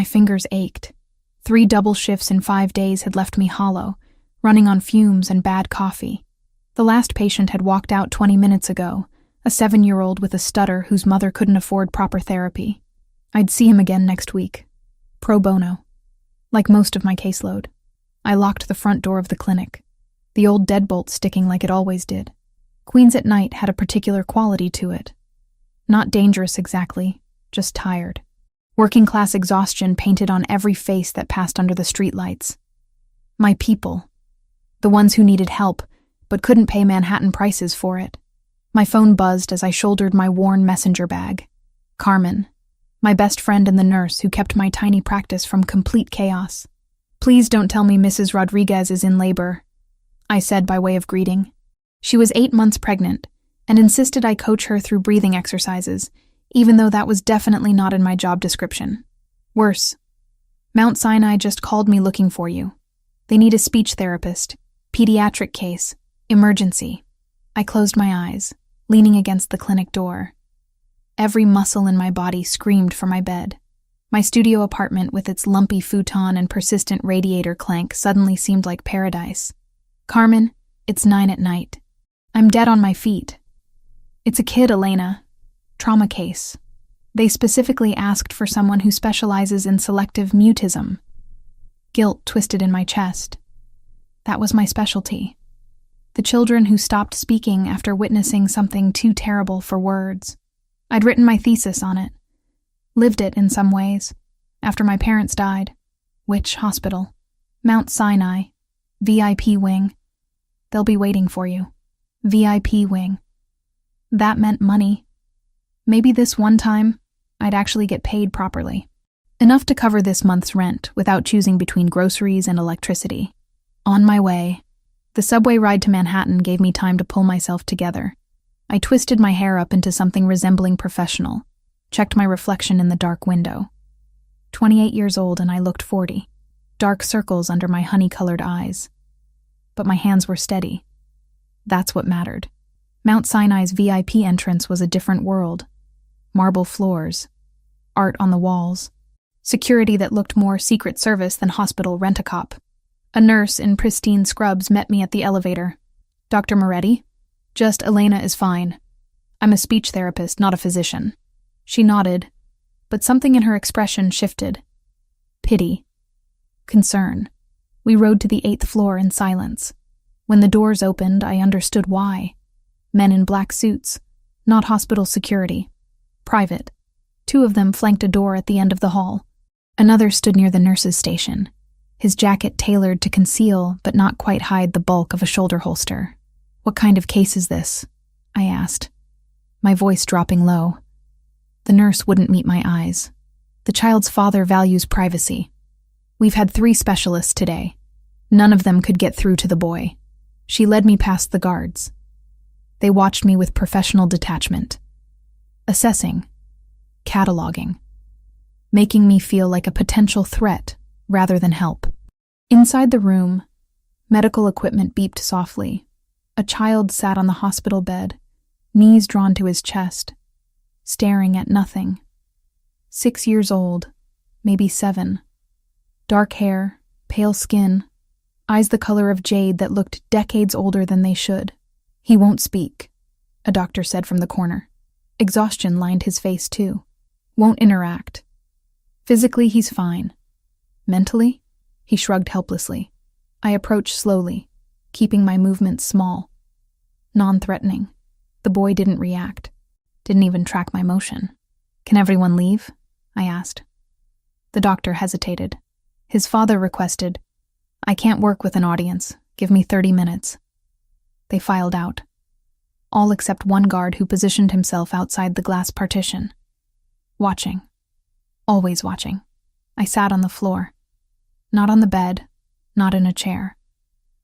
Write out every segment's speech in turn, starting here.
My fingers ached. 3 double shifts in 5 days had left me hollow, running on fumes and bad coffee. The last patient had walked out 20 minutes ago, a 7-year-old with a stutter whose mother couldn't afford proper therapy. I'd see him again next week. Pro bono. Like most of my caseload. I locked the front door of the clinic, the old deadbolt sticking like it always did. Queens at night had a particular quality to it. Not dangerous exactly, just tired. Working-class exhaustion painted on every face that passed under the streetlights. My people. The ones who needed help, but couldn't pay Manhattan prices for it. My phone buzzed as I shouldered my worn messenger bag. Carmen, my best friend and the nurse who kept my tiny practice from complete chaos. "Please don't tell me Mrs. Rodriguez is in labor," I said by way of greeting. She was 8 months pregnant and insisted I coach her through breathing exercises, even though that was definitely not in my job description. Worse, Mount Sinai just called me looking for you. They need a speech therapist. Pediatric case. Emergency. I closed my eyes, leaning against the clinic door. Every muscle in my body screamed for my bed. My studio apartment with its lumpy futon and persistent radiator clank suddenly seemed like paradise. "Carmen, it's 9 at night. I'm dead on my feet. It's a kid, Elena. Trauma case. They specifically asked for someone who specializes in selective mutism." Guilt twisted in my chest. That was my specialty. The children who stopped speaking after witnessing something too terrible for words. I'd written my thesis on it. Lived it in some ways. After my parents died. Which hospital? Mount Sinai. VIP wing. They'll be waiting for you. VIP wing. That meant money. Maybe this one time, I'd actually get paid properly. Enough to cover this month's rent without choosing between groceries and electricity. On my way. The subway ride to Manhattan gave me time to pull myself together. I twisted my hair up into something resembling professional, checked my reflection in the dark window. 28 years old and I looked 40. Dark circles under my honey-colored eyes. But my hands were steady. That's what mattered. Mount Sinai's VIP entrance was a different world. Marble floors. Art on the walls. Security that looked more Secret Service than hospital rent-a-cop. A nurse in pristine scrubs met me at the elevator. "Dr. Moretti?" "Just Elena is fine. I'm a speech therapist, not a physician." She nodded, but something in her expression shifted. Pity. Concern. We rode to the 8th floor in silence. When the doors opened, I understood why. Men in black suits, not hospital security. Private. 2 of them flanked a door at the end of the hall. Another stood near the nurse's station, his jacket tailored to conceal but not quite hide the bulk of a shoulder holster. "What kind of case is this?" I asked, my voice dropping low. The nurse wouldn't meet my eyes. "The child's father values privacy. We've had 3 specialists today. None of them could get through to the boy." She led me past the guards. They watched me with professional detachment. Assessing. Cataloging. Making me feel like a potential threat rather than help. Inside the room, medical equipment beeped softly. A child sat on the hospital bed, knees drawn to his chest, staring at nothing. 6 years old, maybe 7. Dark hair, pale skin, eyes the color of jade that looked decades older than they should. "He won't speak," a doctor said from the corner. Exhaustion lined his face too. "Won't interact. Physically, he's fine. Mentally?" He shrugged helplessly. I approached slowly, keeping my movements small. Non-threatening. The boy didn't react. Didn't even track my motion. "Can everyone leave?" I asked. The doctor hesitated. His father requested, "I can't work with an audience. Give me 30 minutes. They filed out. All except one guard who positioned himself outside the glass partition. Watching. Always watching. I sat on the floor. Not on the bed, not in a chair.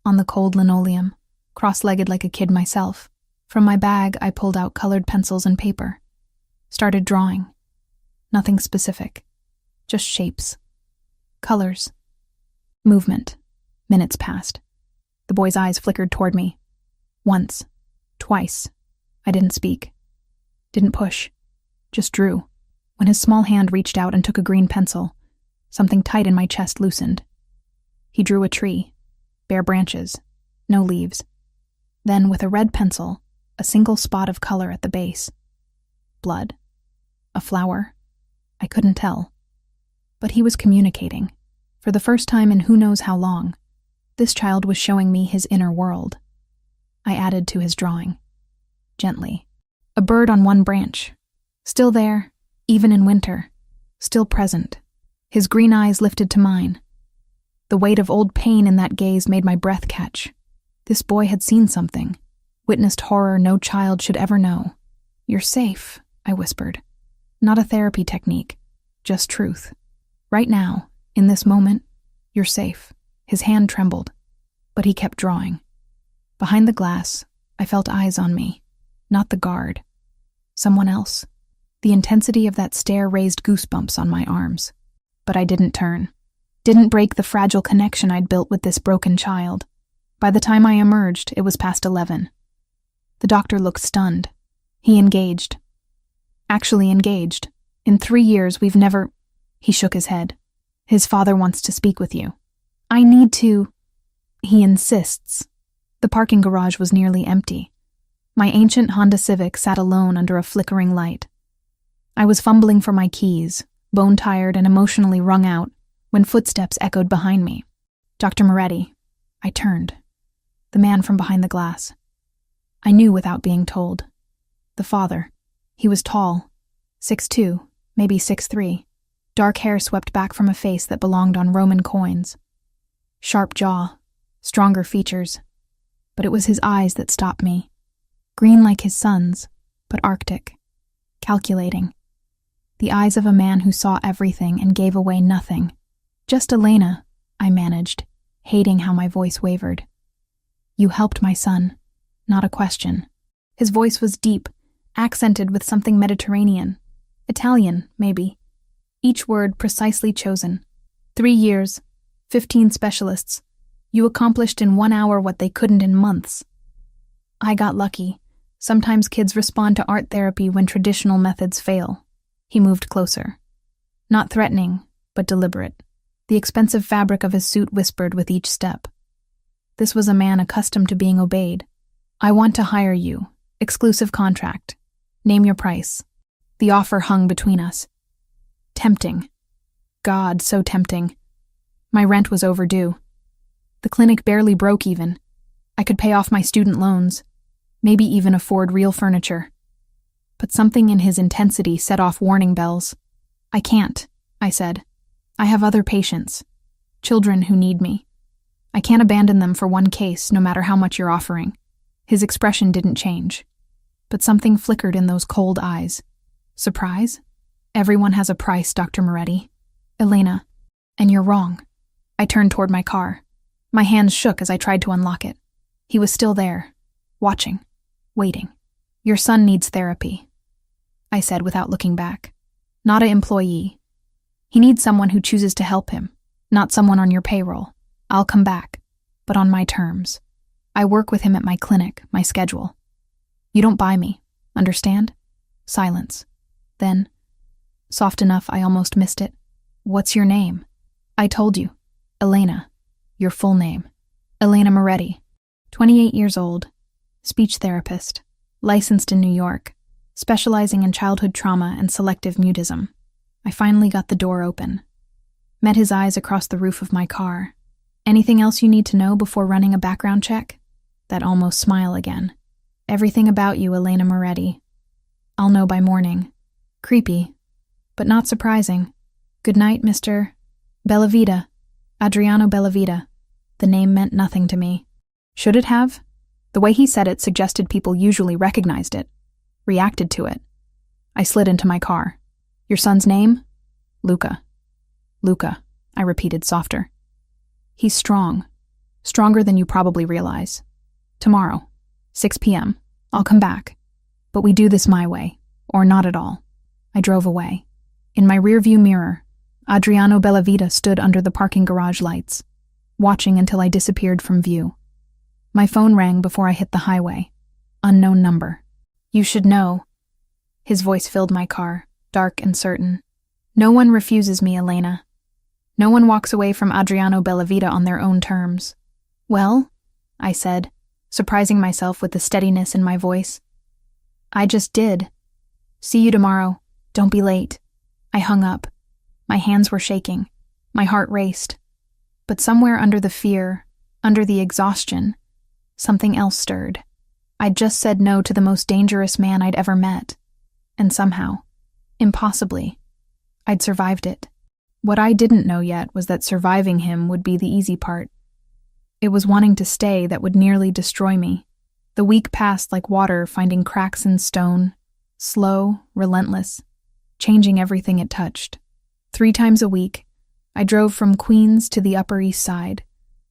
On the cold linoleum, cross-legged like a kid myself. From my bag, I pulled out colored pencils and paper. Started drawing. Nothing specific. Just shapes. Colors. Movement. Minutes passed. The boy's eyes flickered toward me. Once. Twice. I didn't speak. Didn't push. Just drew. When his small hand reached out and took a green pencil, Something tight in my chest loosened. He drew a tree, bare branches, no leaves. Then, with a red pencil, a single spot of color at the base. Blood. A flower. I couldn't tell. But he was communicating. For the first time in who knows how long, this child was showing me his inner world. I added to his drawing. Gently. A bird on one branch. Still there, even in winter. Still present. His green eyes lifted to mine. The weight of old pain in that gaze made my breath catch. This boy had seen something. Witnessed horror no child should ever know. "You're safe," I whispered. Not a therapy technique. Just truth. Right now, in this moment, you're safe. His hand trembled, but he kept drawing. Behind the glass, I felt eyes on me. Not the guard. Someone else. The intensity of that stare raised goosebumps on my arms. But I didn't turn. Didn't break the fragile connection I'd built with this broken child. By the time I emerged, it was past 11. The doctor looked stunned. He engaged. Actually engaged. In 3 years, we've never... He shook his head. "His father wants to speak with you." "I need to..." He insists. The parking garage was nearly empty. My ancient Honda Civic sat alone under a flickering light. I was fumbling for my keys, bone-tired and emotionally wrung out, when footsteps echoed behind me. "Dr. Moretti." I turned. The man from behind the glass. I knew without being told. The father. He was tall. 6'2", maybe 6'3". Dark hair swept back from a face that belonged on Roman coins. Sharp jaw. Stronger features. But it was his eyes that stopped me. Green like his son's, but Arctic. Calculating. The eyes of a man who saw everything and gave away nothing. "Just Elena," I managed, hating how my voice wavered. "You helped my son." Not a question. His voice was deep, accented with something Mediterranean. Italian, maybe. Each word precisely chosen. 3 years, 15 specialists. You accomplished in 1 hour what they couldn't in months. I got lucky. Sometimes kids respond to art therapy when traditional methods fail. He moved closer. Not threatening, but deliberate. The expensive fabric of his suit whispered with each step. This was a man accustomed to being obeyed. "I want to hire you. Exclusive contract. Name your price." The offer hung between us. Tempting. God, so tempting. My rent was overdue. The clinic barely broke even. I could pay off my student loans, maybe even afford real furniture. But something in his intensity set off warning bells. "I can't," I said. "I have other patients. Children who need me. I can't abandon them for one case, no matter how much you're offering." His expression didn't change. But something flickered in those cold eyes. Surprise? "Everyone has a price, Dr. Moretti." "Elena, and you're wrong." I turned toward my car. My hands shook as I tried to unlock it. He was still there, watching, waiting. "Your son needs therapy," I said without looking back. "Not an employee. He needs someone who chooses to help him, not someone on your payroll. I'll come back, but on my terms. I work with him at my clinic, my schedule. You don't buy me, understand?" Silence. Then, soft enough I almost missed it. "What's your name?" "I told you. Elena. Your full name." "Elena Moretti. 28 years old. Speech therapist. Licensed in New York. Specializing in childhood trauma and selective mutism." I finally got the door open. Met his eyes across the roof of my car. "Anything else you need to know before running a background check?" That almost smile again. "Everything about you, Elena Moretti. I'll know by morning." Creepy, but not surprising. "Good night, Mr. Bellavita. Adriano Bellavita." The name meant nothing to me. Should it have? The way he said it suggested people usually recognized it, reacted to it. I slid into my car. "Your son's name?" "Luca." "Luca," I repeated softer. "He's strong. Stronger than you probably realize. Tomorrow, 6 p.m., I'll come back. But we do this my way, or not at all." I drove away. In my rearview mirror, Adriano Bellavita stood under the parking garage lights, watching until I disappeared from view. My phone rang before I hit the highway. Unknown number. "You should know." His voice filled my car, dark and certain. "No one refuses me, Elena. No one walks away from Adriano Bellavita on their own terms. Well, I said, surprising myself with the steadiness in my voice. I just did. See you tomorrow. Don't be late. I hung up. My hands were shaking. My heart raced. But somewhere under the fear, under the exhaustion, something else stirred. I'd just said no to the most dangerous man I'd ever met. And somehow, impossibly, I'd survived it. What I didn't know yet was that surviving him would be the easy part. It was wanting to stay that would nearly destroy me. The week passed like water finding cracks in stone, slow, relentless, changing everything it touched. 3 times a week, I drove from Queens to the Upper East Side,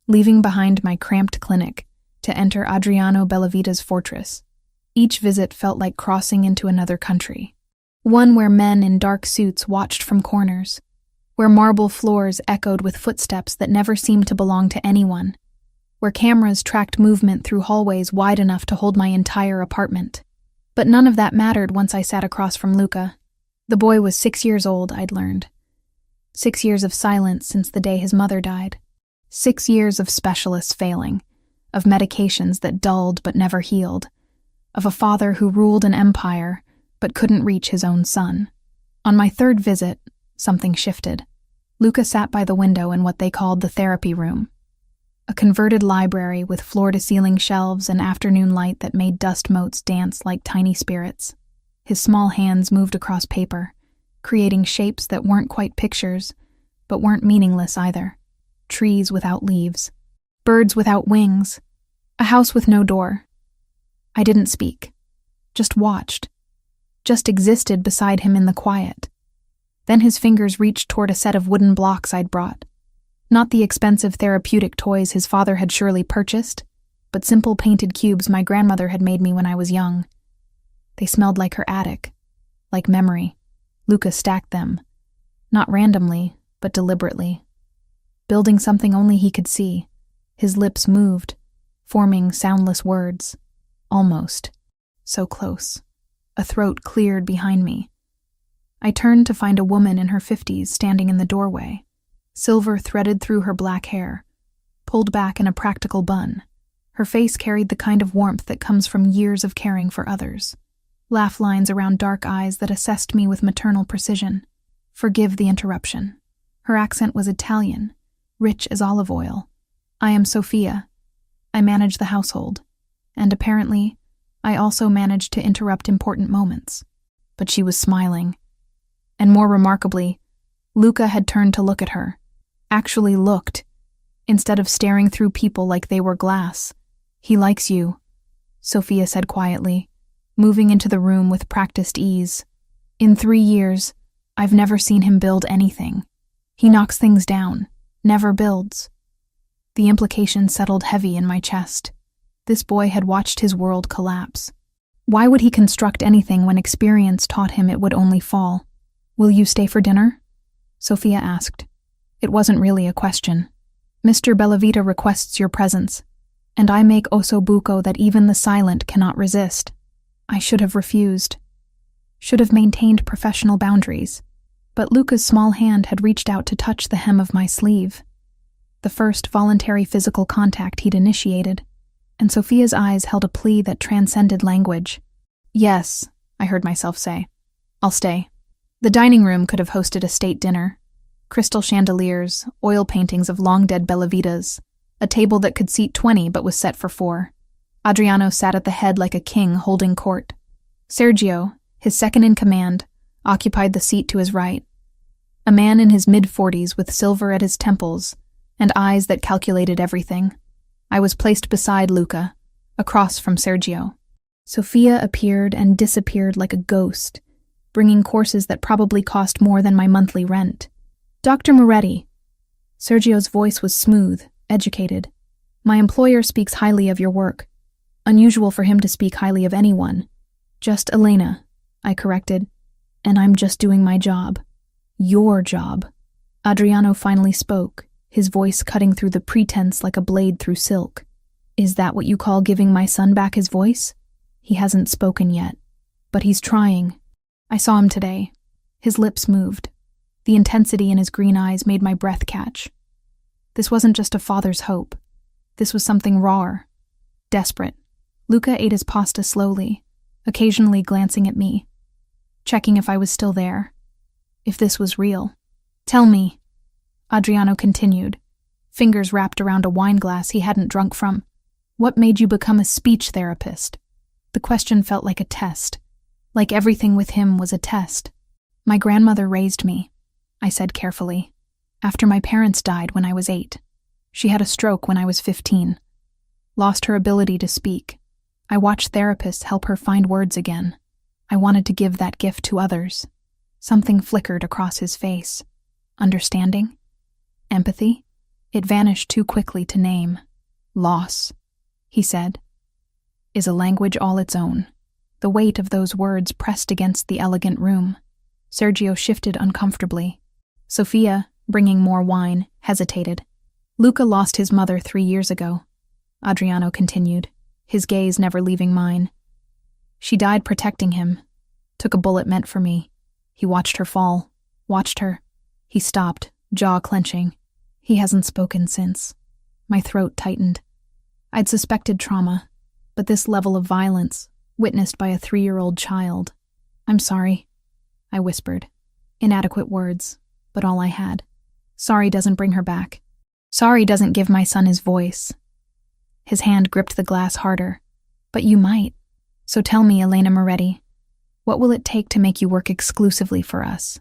leaving behind my cramped clinic to enter Adriano Bellavita's fortress. Each visit felt like crossing into another country, one where men in dark suits watched from corners, where marble floors echoed with footsteps that never seemed to belong to anyone, where cameras tracked movement through hallways wide enough to hold my entire apartment. But none of that mattered once I sat across from Luca. The boy was 6 years old, I'd learned. 6 years of silence since the day his mother died. 6 years of specialists failing, of medications that dulled but never healed, of a father who ruled an empire but couldn't reach his own son. On my 3rd visit, something shifted. Luca sat by the window in what they called the therapy room, a converted library with floor-to-ceiling shelves and afternoon light that made dust motes dance like tiny spirits. His small hands moved across paper, creating shapes that weren't quite pictures, but weren't meaningless either. Trees without leaves, birds without wings, a house with no door. I didn't speak, just watched, just existed beside him in the quiet. Then his fingers reached toward a set of wooden blocks I'd brought. Not the expensive therapeutic toys his father had surely purchased, but simple painted cubes my grandmother had made me when I was young. They smelled like her attic, like memory. Luca stacked them, not randomly, but deliberately, building something only he could see. His lips moved, forming soundless words. Almost. So close. A throat cleared behind me. I turned to find a woman in her 50s standing in the doorway, silver threaded through her black hair, pulled back in a practical bun. Her face carried the kind of warmth that comes from years of caring for others. Laugh lines around dark eyes that assessed me with maternal precision. Forgive the interruption. Her accent was Italian, rich as olive oil. I am Sophia. I manage the household. And apparently, I also managed to interrupt important moments. But she was smiling. And more remarkably, Luca had turned to look at her. Actually looked, instead of staring through people like they were glass. He likes you, Sophia said quietly, moving into the room with practiced ease. In 3 years, I've never seen him build anything. He knocks things down, never builds. The implication settled heavy in my chest. This boy had watched his world collapse. Why would he construct anything when experience taught him it would only fall? Will you stay for dinner? Sophia asked. It wasn't really a question. Mr. Bellavita requests your presence, and I make ossobuco that even the silent cannot resist. I should have refused. Should have maintained professional boundaries. But Luca's small hand had reached out to touch the hem of my sleeve. The first voluntary physical contact he'd initiated, and Sophia's eyes held a plea that transcended language. Yes, I heard myself say. I'll stay. The dining room could have hosted a state dinner. Crystal chandeliers, oil paintings of long-dead Bellavitas, a table that could seat 20 but was set for 4. Adriano sat at the head like a king holding court. Sergio, his second-in-command, occupied the seat to his right. A man in his mid-40s with silver at his temples and eyes that calculated everything. I was placed beside Luca, across from Sergio. Sophia appeared and disappeared like a ghost, bringing courses that probably cost more than my monthly rent. Dr. Moretti. Sergio's voice was smooth, educated. My employer speaks highly of your work. Unusual for him to speak highly of anyone. Just Elena, I corrected. And I'm just doing my job. Your job. Adriano finally spoke, his voice cutting through the pretense like a blade through silk. Is that what you call giving my son back his voice? He hasn't spoken yet, but he's trying. I saw him today. His lips moved. The intensity in his green eyes made my breath catch. This wasn't just a father's hope. This was something rawer, desperate. Luca ate his pasta slowly, occasionally glancing at me, checking if I was still there, if this was real. "Tell me," Adriano continued, fingers wrapped around a wine glass he hadn't drunk from. "What made you become a speech therapist?" The question felt like a test, like everything with him was a test. "My grandmother raised me," I said carefully, "after my parents died when I was 8. She had a stroke when I was 15. Lost her ability to speak. I watched therapists help her find words again. I wanted to give that gift to others." Something flickered across his face. Understanding? Empathy? It vanished too quickly to name. "Loss," he said, "is a language all its own." The weight of those words pressed against the elegant room. Sergio shifted uncomfortably. Sophia, bringing more wine, hesitated. "Luca lost his mother 3 years ago," Adriano continued, his gaze never leaving mine. "She died protecting him. Took a bullet meant for me. He watched her fall. Watched her." He stopped, jaw clenching. He hasn't spoken since. My throat tightened. I'd suspected trauma, but this level of violence, witnessed by a 3-year-old child. "I'm sorry," I whispered. Inadequate words, but all I had. Sorry doesn't bring her back. Sorry doesn't give my son his voice. His hand gripped the glass harder. "But you might. So tell me, Elena Moretti, what will it take to make you work exclusively for us?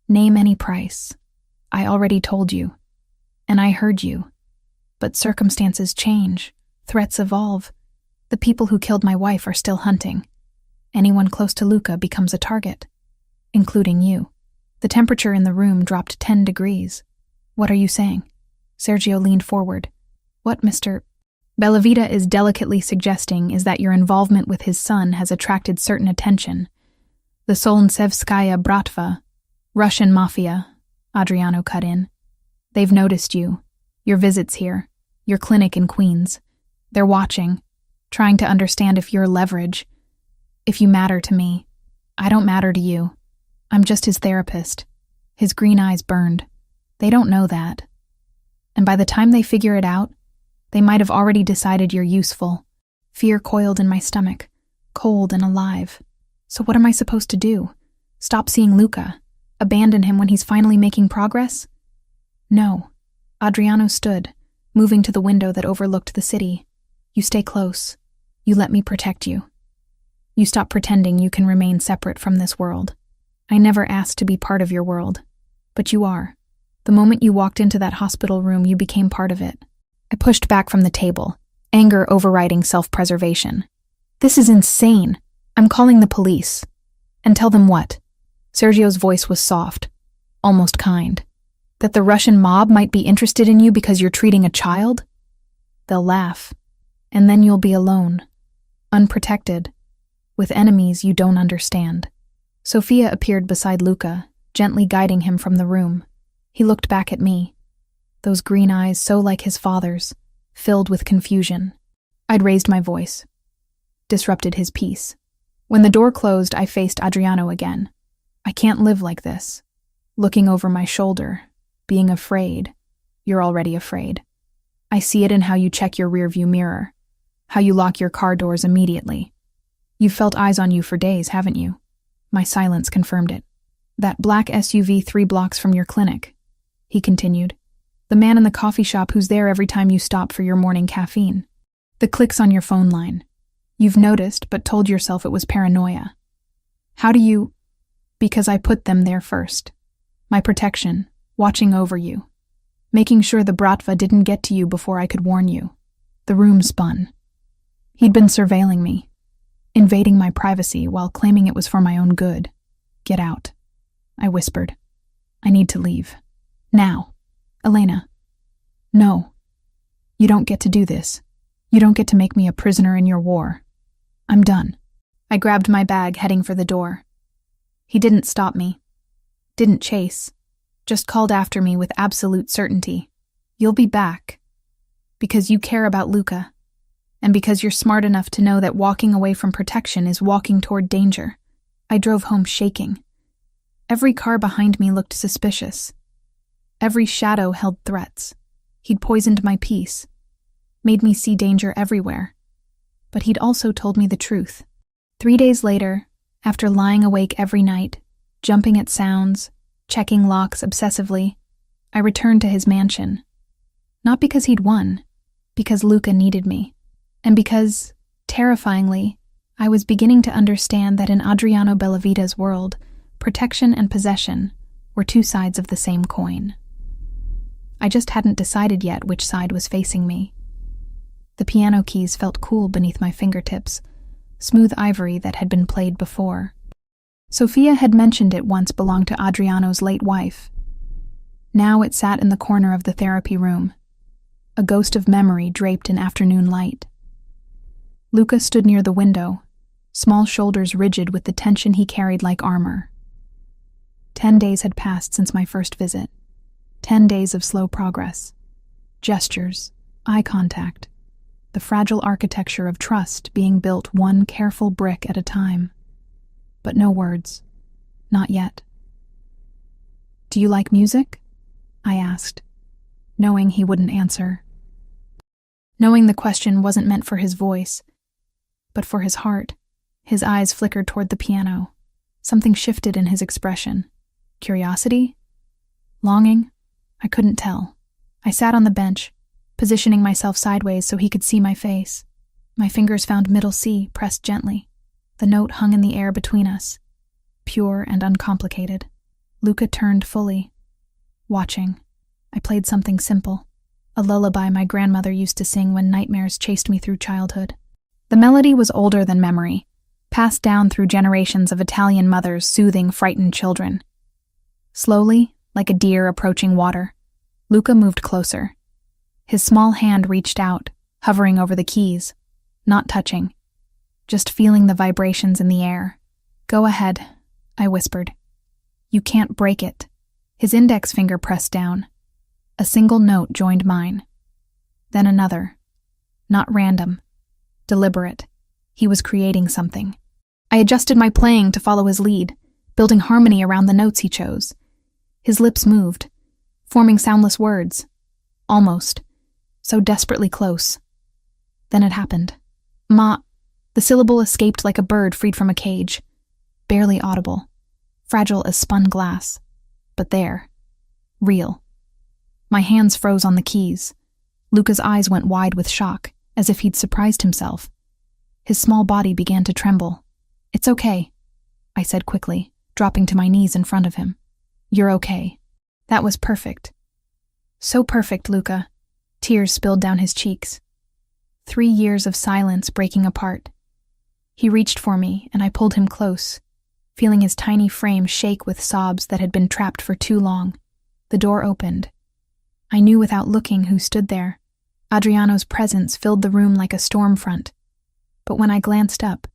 Name any price. I already told you. And I heard you. But circumstances change. Threats evolve. The people who killed my wife are still hunting. Anyone close to Luca becomes a target. Including you." The temperature in the room dropped 10 degrees. "What are you saying?" Sergio leaned forward. "What Mr. Bellavita is delicately suggesting is that your involvement with his son has attracted certain attention. The Solnsevskaya Bratva, Russian Mafia," Adriano cut in. "They've noticed you, your visits here, your clinic in Queens. They're watching, trying to understand if you're leverage, if you matter to me. I don't matter to you. I'm just his therapist." His green eyes burned. "They don't know that. And by the time they figure it out, they might have already decided you're useful." Fear coiled in my stomach, cold and alive. So what am I supposed to do? Stop seeing Luca? Abandon him when he's finally making progress? No. Adriano stood, moving to the window that overlooked the city. "You stay close. You let me protect you. You stop pretending you can remain separate from this world. I never asked to be part of your world, but you are. The moment you walked into that hospital room, you became part of it." I pushed back from the table, anger overriding self-preservation. "This is insane. I'm calling the police." "And tell them what?" Sergio's voice was soft, almost kind. "That the Russian mob might be interested in you because you're treating a child? They'll laugh. And then you'll be alone, unprotected, with enemies you don't understand." Sophia appeared beside Luca, gently guiding him from the room. He looked back at me, those green eyes so like his father's, filled with confusion. I'd raised my voice, disrupted his peace. When the door closed, I faced Adriano again. "I can't live like this. Looking over my shoulder, being afraid. You're already afraid. I see it in how you check your rearview mirror, how you lock your car doors immediately. You've felt eyes on you for days, haven't you?" My silence confirmed it. "That black SUV 3 blocks from your clinic," he continued. "The man in the coffee shop who's there every time you stop for your morning caffeine. The clicks on your phone line. You've noticed but told yourself it was paranoia. How do you... Because I put them there first. My protection, watching over you. Making sure the Bratva didn't get to you before I could warn you." The room spun. He'd been surveilling me, invading my privacy while claiming it was for my own good. "Get out," I whispered. "I need to leave. Now. Elena." "No. You don't get to do this. You don't get to make me a prisoner in your war. I'm done." I grabbed my bag, heading for the door. He didn't stop me. Didn't chase. Just called after me with absolute certainty. "You'll be back. Because you care about Luca. And because you're smart enough to know that walking away from protection is walking toward danger." I drove home shaking. Every car behind me looked suspicious. Every shadow held threats. He'd poisoned my peace, made me see danger everywhere. But he'd also told me the truth. 3 days later, after lying awake every night, jumping at sounds, checking locks obsessively, I returned to his mansion. Not because he'd won, because Luca needed me, and because, terrifyingly, I was beginning to understand that in Adriano Bellavita's world, protection and possession were two sides of the same coin. I just hadn't decided yet which side was facing me. The piano keys felt cool beneath my fingertips, smooth ivory that had been played before. Sofia had mentioned it once belonged to Adriano's late wife. Now it sat in the corner of the therapy room, a ghost of memory draped in afternoon light. Luca stood near the window, small shoulders rigid with the tension he carried like armor. 10 days had passed since my first visit. 10 days of slow progress. Gestures, eye contact, the fragile architecture of trust being built one careful brick at a time. But no words. Not yet. "Do you like music?" I asked, knowing he wouldn't answer. Knowing the question wasn't meant for his voice, but for his heart. His eyes flickered toward the piano. Something shifted in his expression. Curiosity? Longing? I couldn't tell. I sat on the bench, positioning myself sideways so he could see my face. My fingers found middle C, pressed gently. The note hung in the air between us, pure and uncomplicated. Luca turned fully, watching. I played something simple, a lullaby my grandmother used to sing when nightmares chased me through childhood. The melody was older than memory, passed down through generations of Italian mothers soothing frightened children. Slowly, like a deer approaching water, Luca moved closer. His small hand reached out, hovering over the keys, not touching, just feeling the vibrations in the air. "Go ahead," I whispered. "You can't break it." His index finger pressed down. A single note joined mine. Then another. Not random. Deliberate. He was creating something. I adjusted my playing to follow his lead, building harmony around the notes he chose. His lips moved, forming soundless words. Almost. So desperately close. Then it happened. The syllable escaped like a bird freed from a cage. Barely audible. Fragile as spun glass. But there. Real. My hands froze on the keys. Luca's eyes went wide with shock, as if he'd surprised himself. His small body began to tremble. "It's okay," I said quickly, dropping to my knees in front of him. "You're okay." That was perfect. So perfect, Luca. Tears spilled down his cheeks. 3 years of silence breaking apart. He reached for me, and I pulled him close, feeling his tiny frame shake with sobs that had been trapped for too long. The door opened. I knew without looking who stood there. Adriano's presence filled the room like a storm front. But when I glanced up,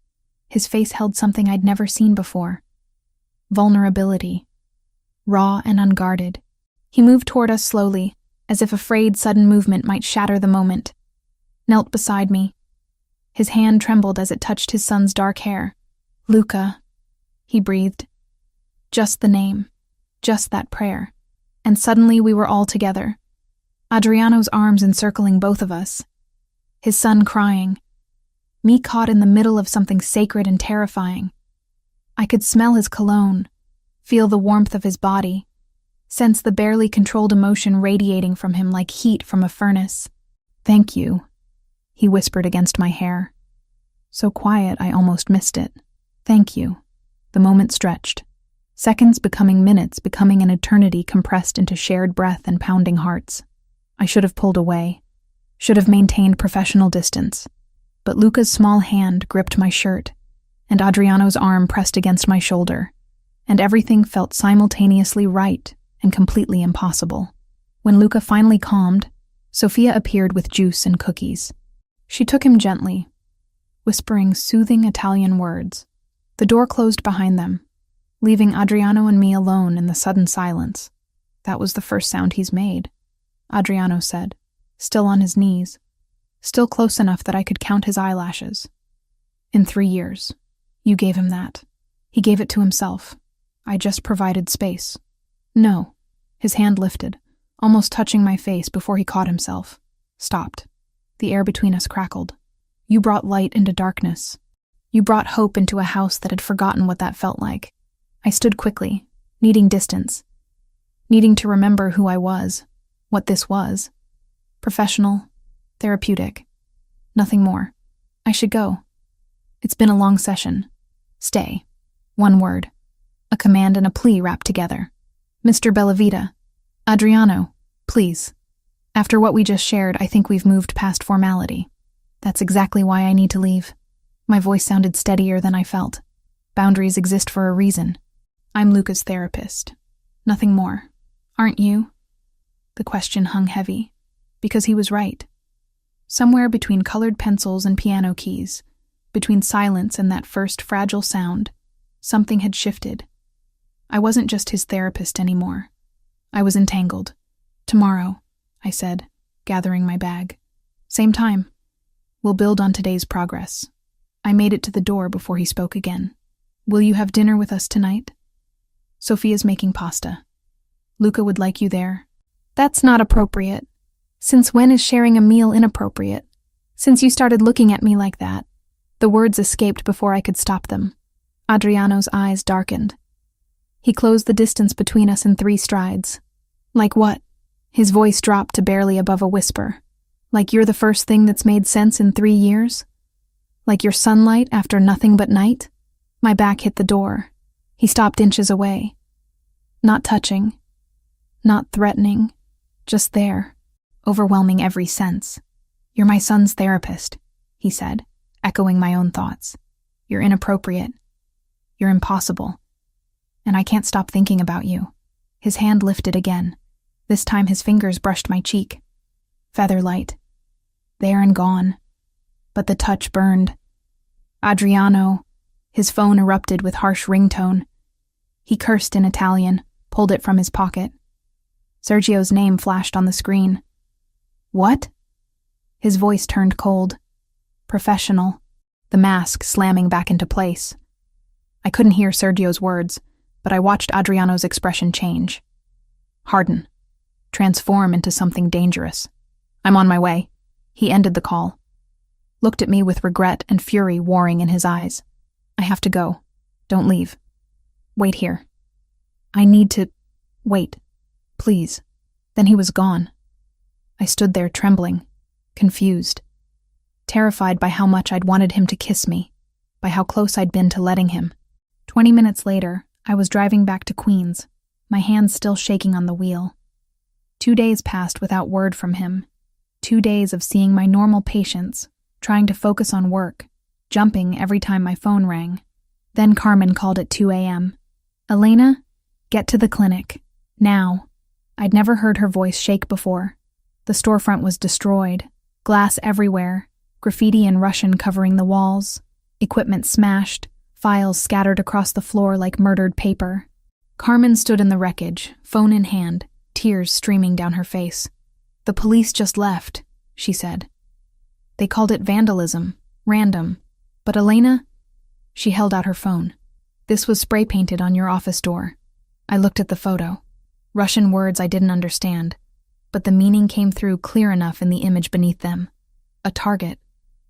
his face held something I'd never seen before. Vulnerability. Raw and unguarded. He moved toward us slowly, as if afraid sudden movement might shatter the moment. Knelt beside me. His hand trembled as it touched his son's dark hair. "Luca," he breathed. Just the name. Just that prayer. And suddenly we were all together. Adriano's arms encircling both of us. His son crying. Me caught in the middle of something sacred and terrifying. I could smell his cologne, feel the warmth of his body, sense the barely controlled emotion radiating from him like heat from a furnace. "Thank you," he whispered against my hair. So quiet I almost missed it. "Thank you." The moment stretched. Seconds becoming minutes, becoming an eternity compressed into shared breath and pounding hearts. I should have pulled away, should have maintained professional distance. But Luca's small hand gripped my shirt, and Adriano's arm pressed against my shoulder, and everything felt simultaneously right and completely impossible. When Luca finally calmed, Sofia appeared with juice and cookies. She took him gently, whispering soothing Italian words. The door closed behind them, leaving Adriano and me alone in the sudden silence. "That was the first sound he's made," Adriano said, still on his knees, still close enough that I could count his eyelashes. "In 3 years. You gave him that. He gave it to himself. I just provided space. No. His hand lifted, almost touching my face before he caught himself. Stopped. The air between us crackled. You brought light into darkness. You brought hope into a house that had forgotten what that felt like. I stood quickly, needing distance, needing to remember who I was, what this was. Professional, therapeutic. Nothing more. I should go. It's been a long session. Stay. One word. A command and a plea wrapped together. Mr. Bellavita. Adriano, please. After what we just shared, I think we've moved past formality. That's exactly why I need to leave. My voice sounded steadier than I felt. Boundaries exist for a reason. I'm Luca's therapist. Nothing more. Aren't you? The question hung heavy, because he was right. Somewhere between colored pencils and piano keys, between silence and that first fragile sound, something had shifted. I wasn't just his therapist anymore. I was entangled. Tomorrow, I said, gathering my bag. Same time. We'll build on today's progress. I made it to the door before he spoke again. Will you have dinner with us tonight? Sophia's making pasta. Luca would like you there. That's not appropriate. Since when is sharing a meal inappropriate? Since you started looking at me like that. The words escaped before I could stop them. Adriano's eyes darkened. He closed the distance between us in 3 strides. Like what? His voice dropped to barely above a whisper. Like you're the first thing that's made sense in 3 years? Like your sunlight after nothing but night? My back hit the door. He stopped inches away. Not touching. Not threatening. Just there. Overwhelming every sense. You're my son's therapist, he said, echoing my own thoughts. You're inappropriate. You're impossible. And I can't stop thinking about you. His hand lifted again. This time his fingers brushed my cheek. Feather light. There and gone. But the touch burned. Adriano. His phone erupted with harsh ringtone. He cursed in Italian, pulled it from his pocket. Sergio's name flashed on the screen. What? His voice turned cold. Professional. The mask slamming back into place. I couldn't hear Sergio's words, but I watched Adriano's expression change. Harden. Transform into something dangerous. I'm on my way. He ended the call. Looked at me with regret and fury warring in his eyes. I have to go. Don't leave. Wait here. I need to... Wait. Please. Then he was gone. I stood there trembling, confused, terrified by how much I'd wanted him to kiss me, by how close I'd been to letting him. 20 minutes later, I was driving back to Queens, my hands still shaking on the wheel. 2 days passed without word from him. 2 days of seeing my normal patients, trying to focus on work, jumping every time my phone rang. Then Carmen called at 2 a.m. Elena, get to the clinic. Now. I'd never heard her voice shake before. The storefront was destroyed, glass everywhere, graffiti in Russian covering the walls, equipment smashed, files scattered across the floor like murdered paper. Carmen stood in the wreckage, phone in hand, tears streaming down her face. The police just left, she said. They called it vandalism, random. But Elena? She held out her phone. This was spray painted on your office door. I looked at the photo. Russian words I didn't understand, but the meaning came through clear enough in the image beneath them. A target,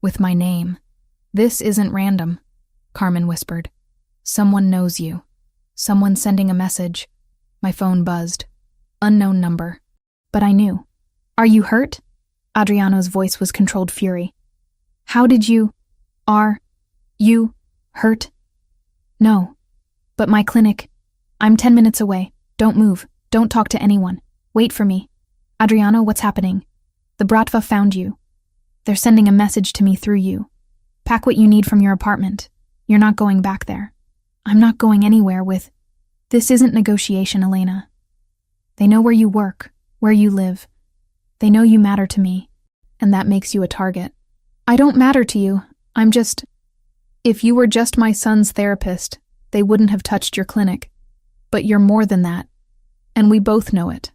with my name. This isn't random, Carmen whispered. Someone knows you. Someone sending a message. My phone buzzed. Unknown number. But I knew. Are you hurt? Adriano's voice was controlled fury. How did you... Are... you... hurt? No. But my clinic... I'm 10 minutes away. Don't move. Don't talk to anyone. Wait for me. Adriano, what's happening? The Bratva found you. They're sending a message to me through you. Pack what you need from your apartment. You're not going back there. I'm not going anywhere with... This isn't negotiation, Elena. They know where you work, where you live. They know you matter to me, and that makes you a target. I don't matter to you. I'm just... If you were just my son's therapist, they wouldn't have touched your clinic. But you're more than that. And we both know it.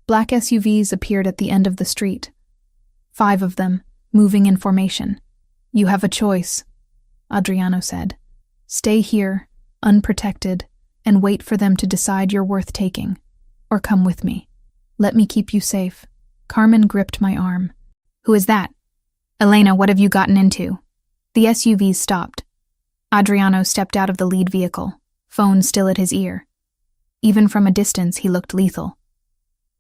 Black SUVs appeared at the end of the street. 5 of them, moving in formation. You have a choice, Adriano said. Stay here, unprotected, and wait for them to decide you're worth taking. Or come with me. Let me keep you safe." Carmen gripped my arm. "Who is that?" "Elena, what have you gotten into?" The SUVs stopped. Adriano stepped out of the lead vehicle, phone still at his ear. Even from a distance, he looked lethal.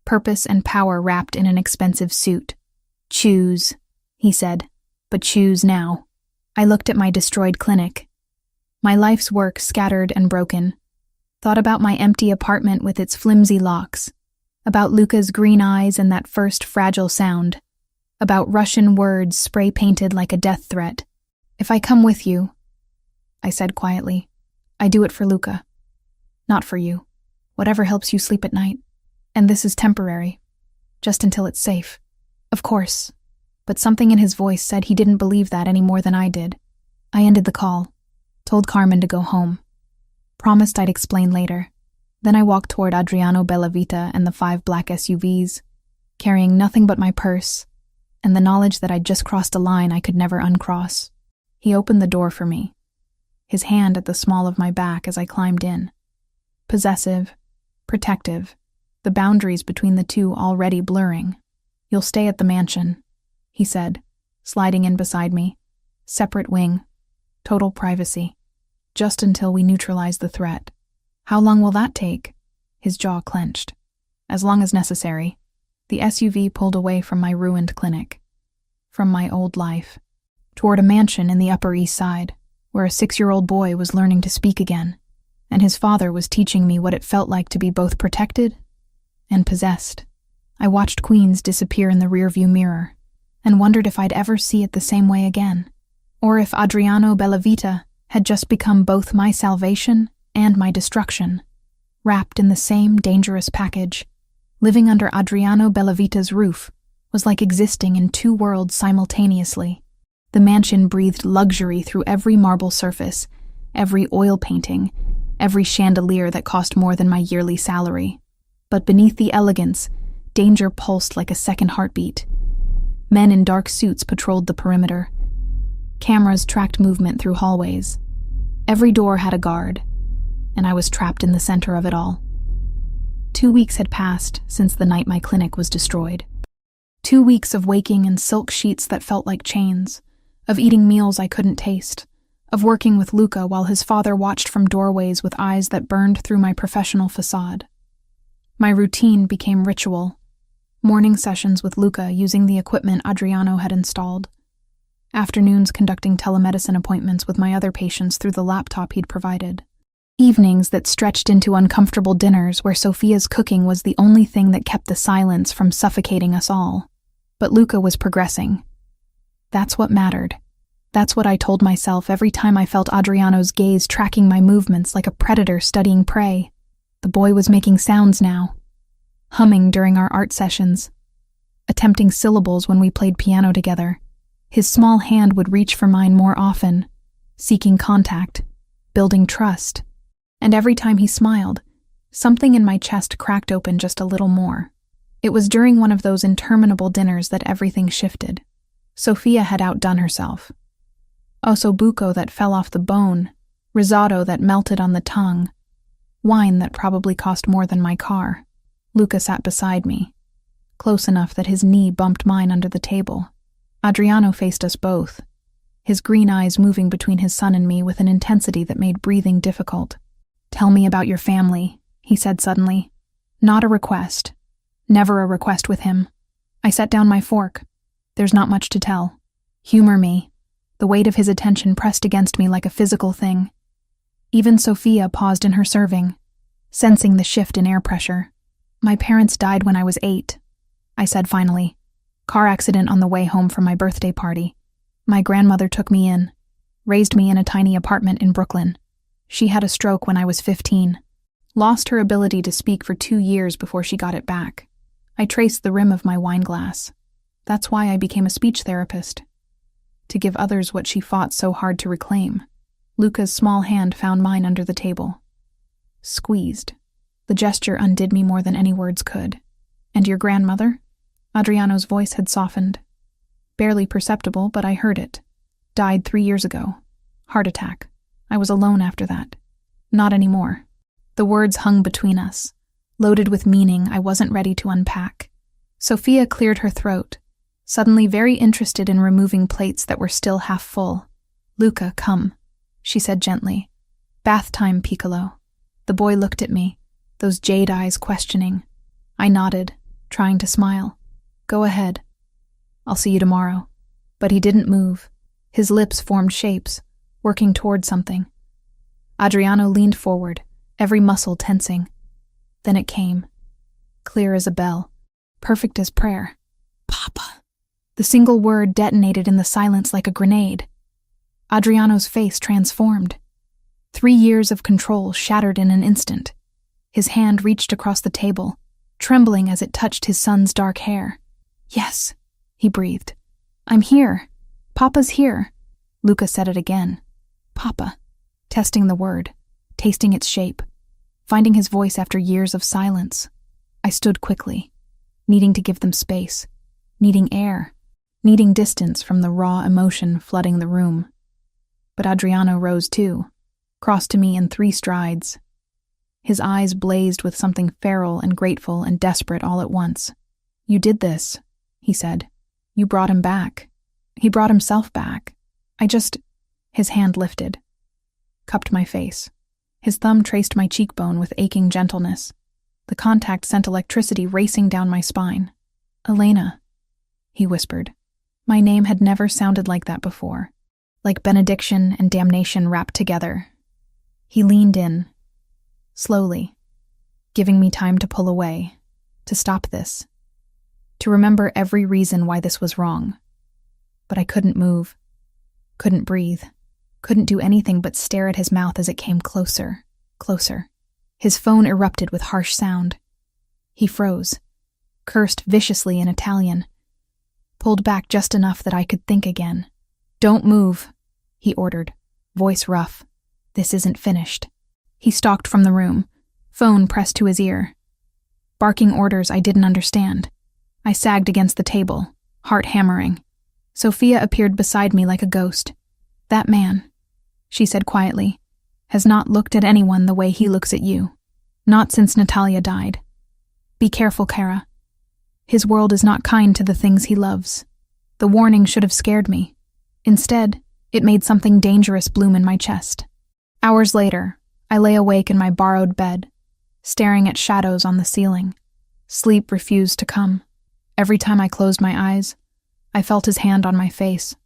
Purpose and power wrapped in an expensive suit. "Choose," he said, "but choose now." I looked at my destroyed clinic. My life's work scattered and broken. Thought about my empty apartment with its flimsy locks. About Luca's green eyes and that first fragile sound. About Russian words spray-painted like a death threat. "If I come with you," I said quietly, "I do it for Luca. Not for you. Whatever helps you sleep at night. And this is temporary. Just until it's safe." Of course. But something in his voice said he didn't believe that any more than I did. I ended the call. Told Carmen to go home. Promised I'd explain later. Then I walked toward Adriano Bellavita and the 5 black SUVs, carrying nothing but my purse and the knowledge that I'd just crossed a line I could never uncross. He opened the door for me, his hand at the small of my back as I climbed in. Possessive, protective, the boundaries between the two already blurring. "You'll stay at the mansion," he said, sliding in beside me. "Separate wing. Total privacy. Just until we neutralize the threat." "How long will that take?" His jaw clenched. "As long as necessary." The SUV pulled away from my ruined clinic. From my old life. Toward a mansion in the Upper East Side, where a 6-year-old boy was learning to speak again, and his father was teaching me what it felt like to be both protected and possessed. I watched Queens disappear in the rearview mirror, and wondered if I'd ever see it the same way again, or if Adriano Bellavita had just become both my salvation and my destruction, wrapped in the same dangerous package. Living under Adriano Bellavita's roof was like existing in 2 worlds simultaneously. The mansion breathed luxury through every marble surface, every oil painting, every chandelier that cost more than my yearly salary. But beneath the elegance, danger pulsed like a second heartbeat. Men in dark suits patrolled the perimeter. Cameras tracked movement through hallways. Every door had a guard, and I was trapped in the center of it all. 2 weeks had passed since the night my clinic was destroyed. 2 weeks of waking in silk sheets that felt like chains, of eating meals I couldn't taste, of working with Luca while his father watched from doorways with eyes that burned through my professional facade. My routine became ritual. Morning sessions with Luca using the equipment Adriano had installed. Afternoons conducting telemedicine appointments with my other patients through the laptop he'd provided. Evenings that stretched into uncomfortable dinners where Sophia's cooking was the only thing that kept the silence from suffocating us all. But Luca was progressing. That's what mattered. That's what I told myself every time I felt Adriano's gaze tracking my movements like a predator studying prey. The boy was making sounds now. Humming during our art sessions. Attempting syllables when we played piano together. His small hand would reach for mine more often, seeking contact, building trust. And every time he smiled, something in my chest cracked open just a little more. It was during one of those interminable dinners that everything shifted. Sophia had outdone herself. Ossobuco that fell off the bone, risotto that melted on the tongue, wine that probably cost more than my car. Luca sat beside me, close enough that his knee bumped mine under the table. Adriano faced us both, his green eyes moving between his son and me with an intensity that made breathing difficult. "Tell me about your family," he said suddenly. Not a request. Never a request with him. I set down my fork. There's not much to tell. Humor me. The weight of his attention pressed against me like a physical thing. Even Sophia paused in her serving, sensing the shift in air pressure. "My parents died when I was 8, I said finally. Car accident on the way home from my birthday party. My grandmother took me in, raised me in a tiny apartment in Brooklyn. She had a stroke when I was 15. Lost her ability to speak for 2 years before she got it back. I traced the rim of my wine glass. That's why I became a speech therapist. To give others what she fought so hard to reclaim." Luca's small hand found mine under the table. Squeezed. The gesture undid me more than any words could. "And your grandmother?" Adriano's voice had softened. Barely perceptible, but I heard it. "Died 3 years ago. Heart attack. I was alone after that." "Not anymore." The words hung between us, loaded with meaning I wasn't ready to unpack. Sophia cleared her throat, suddenly very interested in removing plates that were still half full. "Luca, come," she said gently. "Bath time, Piccolo." The boy looked at me, those jade eyes questioning. I nodded, trying to smile. "Go ahead. I'll see you tomorrow." But he didn't move. His lips formed shapes, working toward something. Adriano leaned forward, every muscle tensing. Then it came, clear as a bell, perfect as prayer. "Papa." The single word detonated in the silence like a grenade. Adriano's face transformed. 3 years of control shattered in an instant. His hand reached across the table, trembling as it touched his son's dark hair. "Yes," he breathed. "I'm here. Papa's here." Luca said it again. "Papa," testing the word, tasting its shape, finding his voice after years of silence. I stood quickly, needing to give them space, needing air, needing distance from the raw emotion flooding the room. But Adriano rose too, crossed to me in 3 strides. His eyes blazed with something feral and grateful and desperate all at once. "You did this," he said. "You brought him back. He brought himself back. His hand lifted, cupped my face. His thumb traced my cheekbone with aching gentleness. The contact sent electricity racing down my spine. "Elena," he whispered. My name had never sounded like that before, like benediction and damnation wrapped together. He leaned in, slowly, giving me time to pull away, to stop this, to remember every reason why this was wrong. But I couldn't move, couldn't breathe, couldn't do anything but stare at his mouth as it came closer, closer. His phone erupted with harsh sound. He froze, cursed viciously in Italian, pulled back just enough that I could think again. "Don't move," he ordered, voice rough. "This isn't finished." He stalked from the room, phone pressed to his ear. Barking orders I didn't understand. I sagged against the table, heart hammering. Sophia appeared beside me like a ghost. "That man," she said quietly, "has not looked at anyone the way he looks at you. Not since Natalia died. Be careful, Kara. His world is not kind to the things he loves." The warning should have scared me. Instead, it made something dangerous bloom in my chest. Hours later, I lay awake in my borrowed bed, staring at shadows on the ceiling. Sleep refused to come. Every time I closed my eyes, I felt his hand on my face,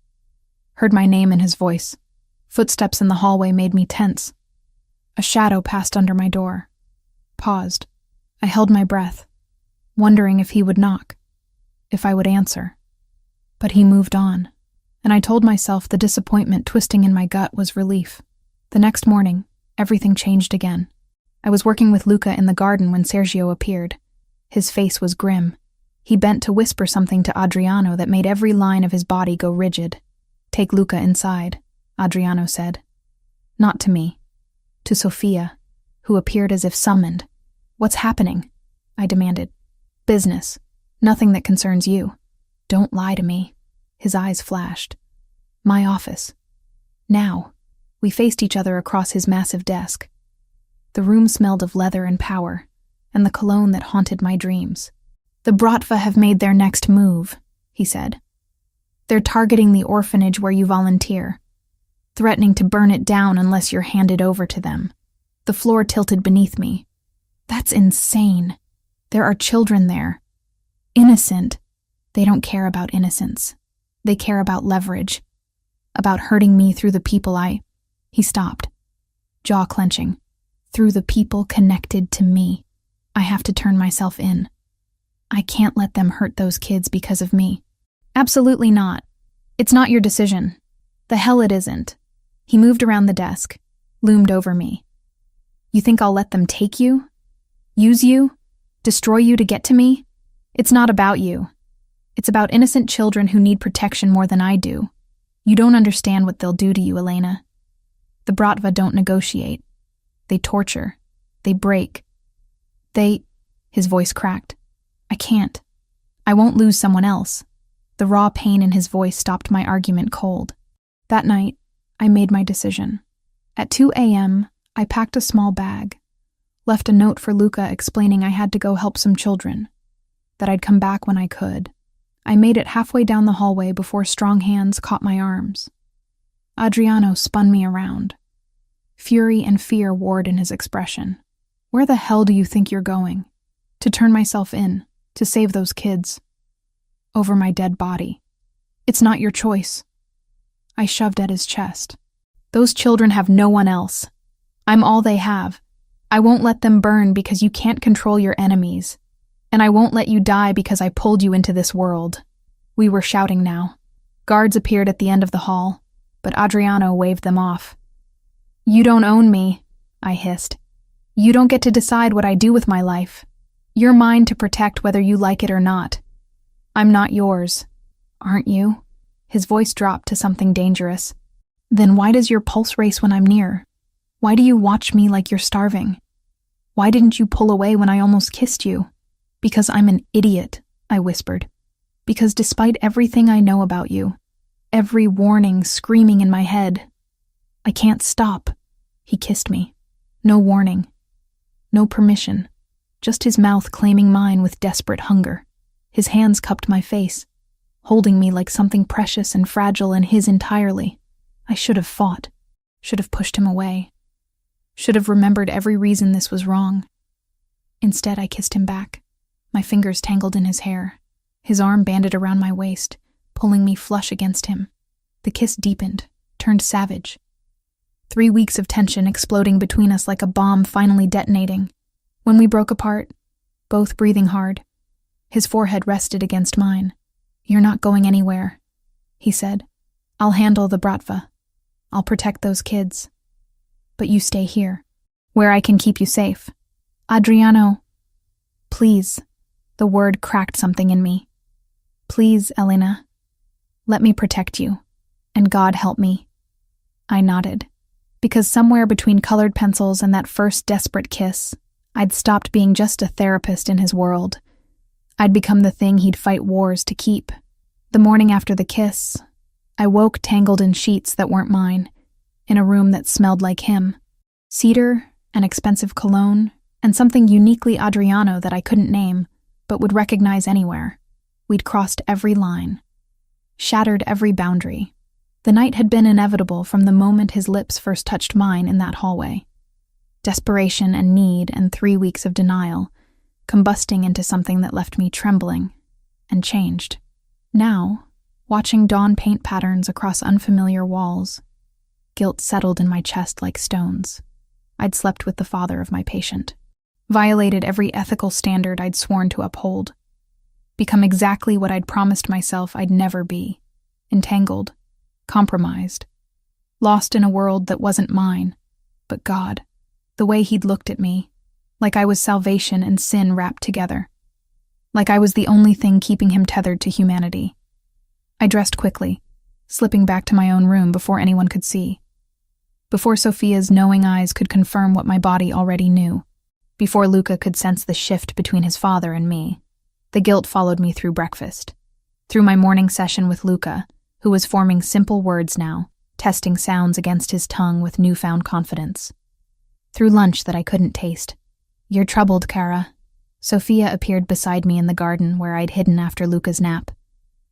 heard my name in his voice. Footsteps in the hallway made me tense. A shadow passed under my door, paused. I held my breath, wondering if he would knock, if I would answer. But he moved on, and I told myself the disappointment twisting in my gut was relief. The next morning, everything changed again. I was working with Luca in the garden when Sergio appeared. His face was grim. He bent to whisper something to Adriano that made every line of his body go rigid. "Take Luca inside," Adriano said. Not to me, to Sophia, who appeared as if summoned. "What's happening?" I demanded. "Business. Nothing that concerns you." "Don't lie to me." His eyes flashed. "My office. Now." We faced each other across his massive desk. The room smelled of leather and power, and the cologne that haunted my dreams. "The Bratva have made their next move," he said. "They're targeting the orphanage where you volunteer, threatening to burn it down unless you're handed over to them." The floor tilted beneath me. "That's insane. There are children there. Innocent. They don't care about innocence. They care about leverage. About hurting me through the people He stopped, jaw clenching. "Through the people connected to me. I have to turn myself in. I can't let them hurt those kids because of me." "Absolutely not. It's not your decision. The hell it isn't." He moved around the desk, loomed over me. "You think I'll let them take you? Use you? Destroy you to get to me? It's not about you. It's about innocent children who need protection more than I do. You don't understand what they'll do to you, Elena. The Bratva don't negotiate. They torture. They break. His voice cracked. "I can't. I won't lose someone else." The raw pain in his voice stopped my argument cold. That night, I made my decision. At 2 a.m., I packed a small bag, Left a note for Luca explaining I had to go help some children, that I'd come back when I could. I made it halfway down the hallway before strong hands caught my arms. Adriano spun me around. Fury and fear warred in his expression. Where the hell do you think you're going? To turn myself in, to save those kids. Over my dead body. It's not your choice. I shoved at his chest. Those children have no one else. I'm all they have. I won't let them burn because you can't control your enemies. And I won't let you die because I pulled you into this world. We were shouting now. Guards appeared at the end of the hall, but Adriano waved them off. You don't own me, I hissed. You don't get to decide what I do with my life. You're mine to protect whether you like it or not. I'm not yours. Aren't you? His voice dropped to something dangerous. Then why does your pulse race when I'm near? Why do you watch me like you're starving? Why didn't you pull away when I almost kissed you? Because I'm an idiot, I whispered. Because despite everything I know about you, every warning screaming in my head, I can't stop. He kissed me. No warning. No permission. Just his mouth claiming mine with desperate hunger. His hands cupped my face, holding me like something precious and fragile and his entirely. I should have fought. Should have pushed him away. Should have remembered every reason this was wrong. Instead, I kissed him back. My fingers tangled in his hair, his arm banded around my waist, pulling me flush against him. The kiss deepened, turned savage. 3 weeks of tension exploding between us like a bomb finally detonating. When we broke apart, both breathing hard, his forehead rested against mine. You're not going anywhere, he said. I'll handle the bratva. I'll protect those kids. But you stay here, where I can keep you safe. Adriano, please. The word cracked something in me. Please, Elena. Let me protect you. And God help me. I nodded. Because somewhere between colored pencils and that first desperate kiss, I'd stopped being just a therapist in his world. I'd become the thing he'd fight wars to keep. The morning after the kiss, I woke tangled in sheets that weren't mine, in a room that smelled like him. Cedar, an expensive cologne, and something uniquely Adriano that I couldn't name, but would recognize anywhere. We'd crossed every line, shattered every boundary. The night had been inevitable from the moment his lips first touched mine in that hallway. Desperation and need and 3 weeks of denial, combusting into something that left me trembling, and changed. Now, watching dawn paint patterns across unfamiliar walls, guilt settled in my chest like stones. I'd slept with the father of my patient, violated every ethical standard I'd sworn to uphold, become exactly what I'd promised myself I'd never be, entangled, compromised, lost in a world that wasn't mine, but God. The way he'd looked at me, like I was salvation and sin wrapped together, like I was the only thing keeping him tethered to humanity. I dressed quickly, slipping back to my own room before anyone could see, before Sophia's knowing eyes could confirm what my body already knew, before Luca could sense the shift between his father and me. The guilt followed me through breakfast, through my morning session with Luca, who was forming simple words now, testing sounds against his tongue with newfound confidence. Through lunch that I couldn't taste. You're troubled, Cara. Sophia appeared beside me in the garden where I'd hidden after Luca's nap.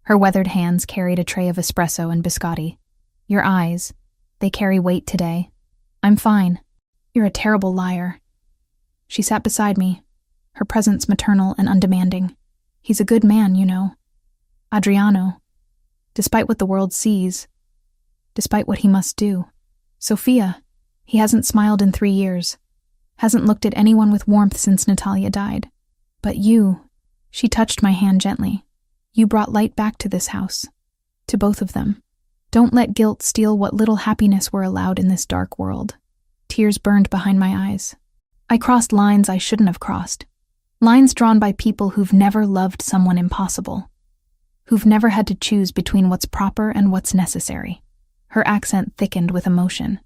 Her weathered hands carried a tray of espresso and biscotti. Your eyes, they carry weight today. I'm fine. You're a terrible liar. She sat beside me, her presence maternal and undemanding. He's a good man, you know. Adriano. Despite what the world sees, despite what he must do. Sophia. He hasn't smiled in 3 years, hasn't looked at anyone with warmth since Natalia died. But you, she touched my hand gently. You brought light back to this house, to both of them. Don't let guilt steal what little happiness we're allowed in this dark world. Tears burned behind my eyes. I crossed lines I shouldn't have crossed. Lines drawn by people who've never loved someone impossible, who've never had to choose between what's proper and what's necessary. Her accent thickened with emotion.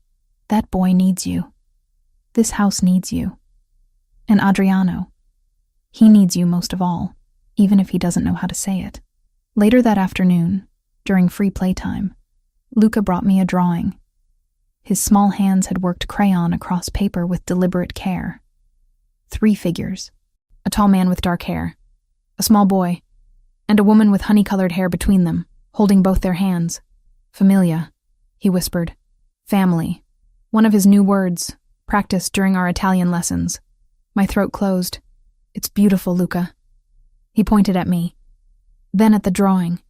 That boy needs you. This house needs you. And Adriano. He needs you most of all, even if he doesn't know how to say it. Later that afternoon, during free playtime, Luca brought me a drawing. His small hands had worked crayon across paper with deliberate care. 3 figures. A tall man with dark hair, a small boy, and a woman with honey-colored hair between them, holding both their hands. Familia, he whispered. Family. One of his new words, practiced during our Italian lessons. My throat closed. It's beautiful, Luca. He pointed at me. Then at the drawing.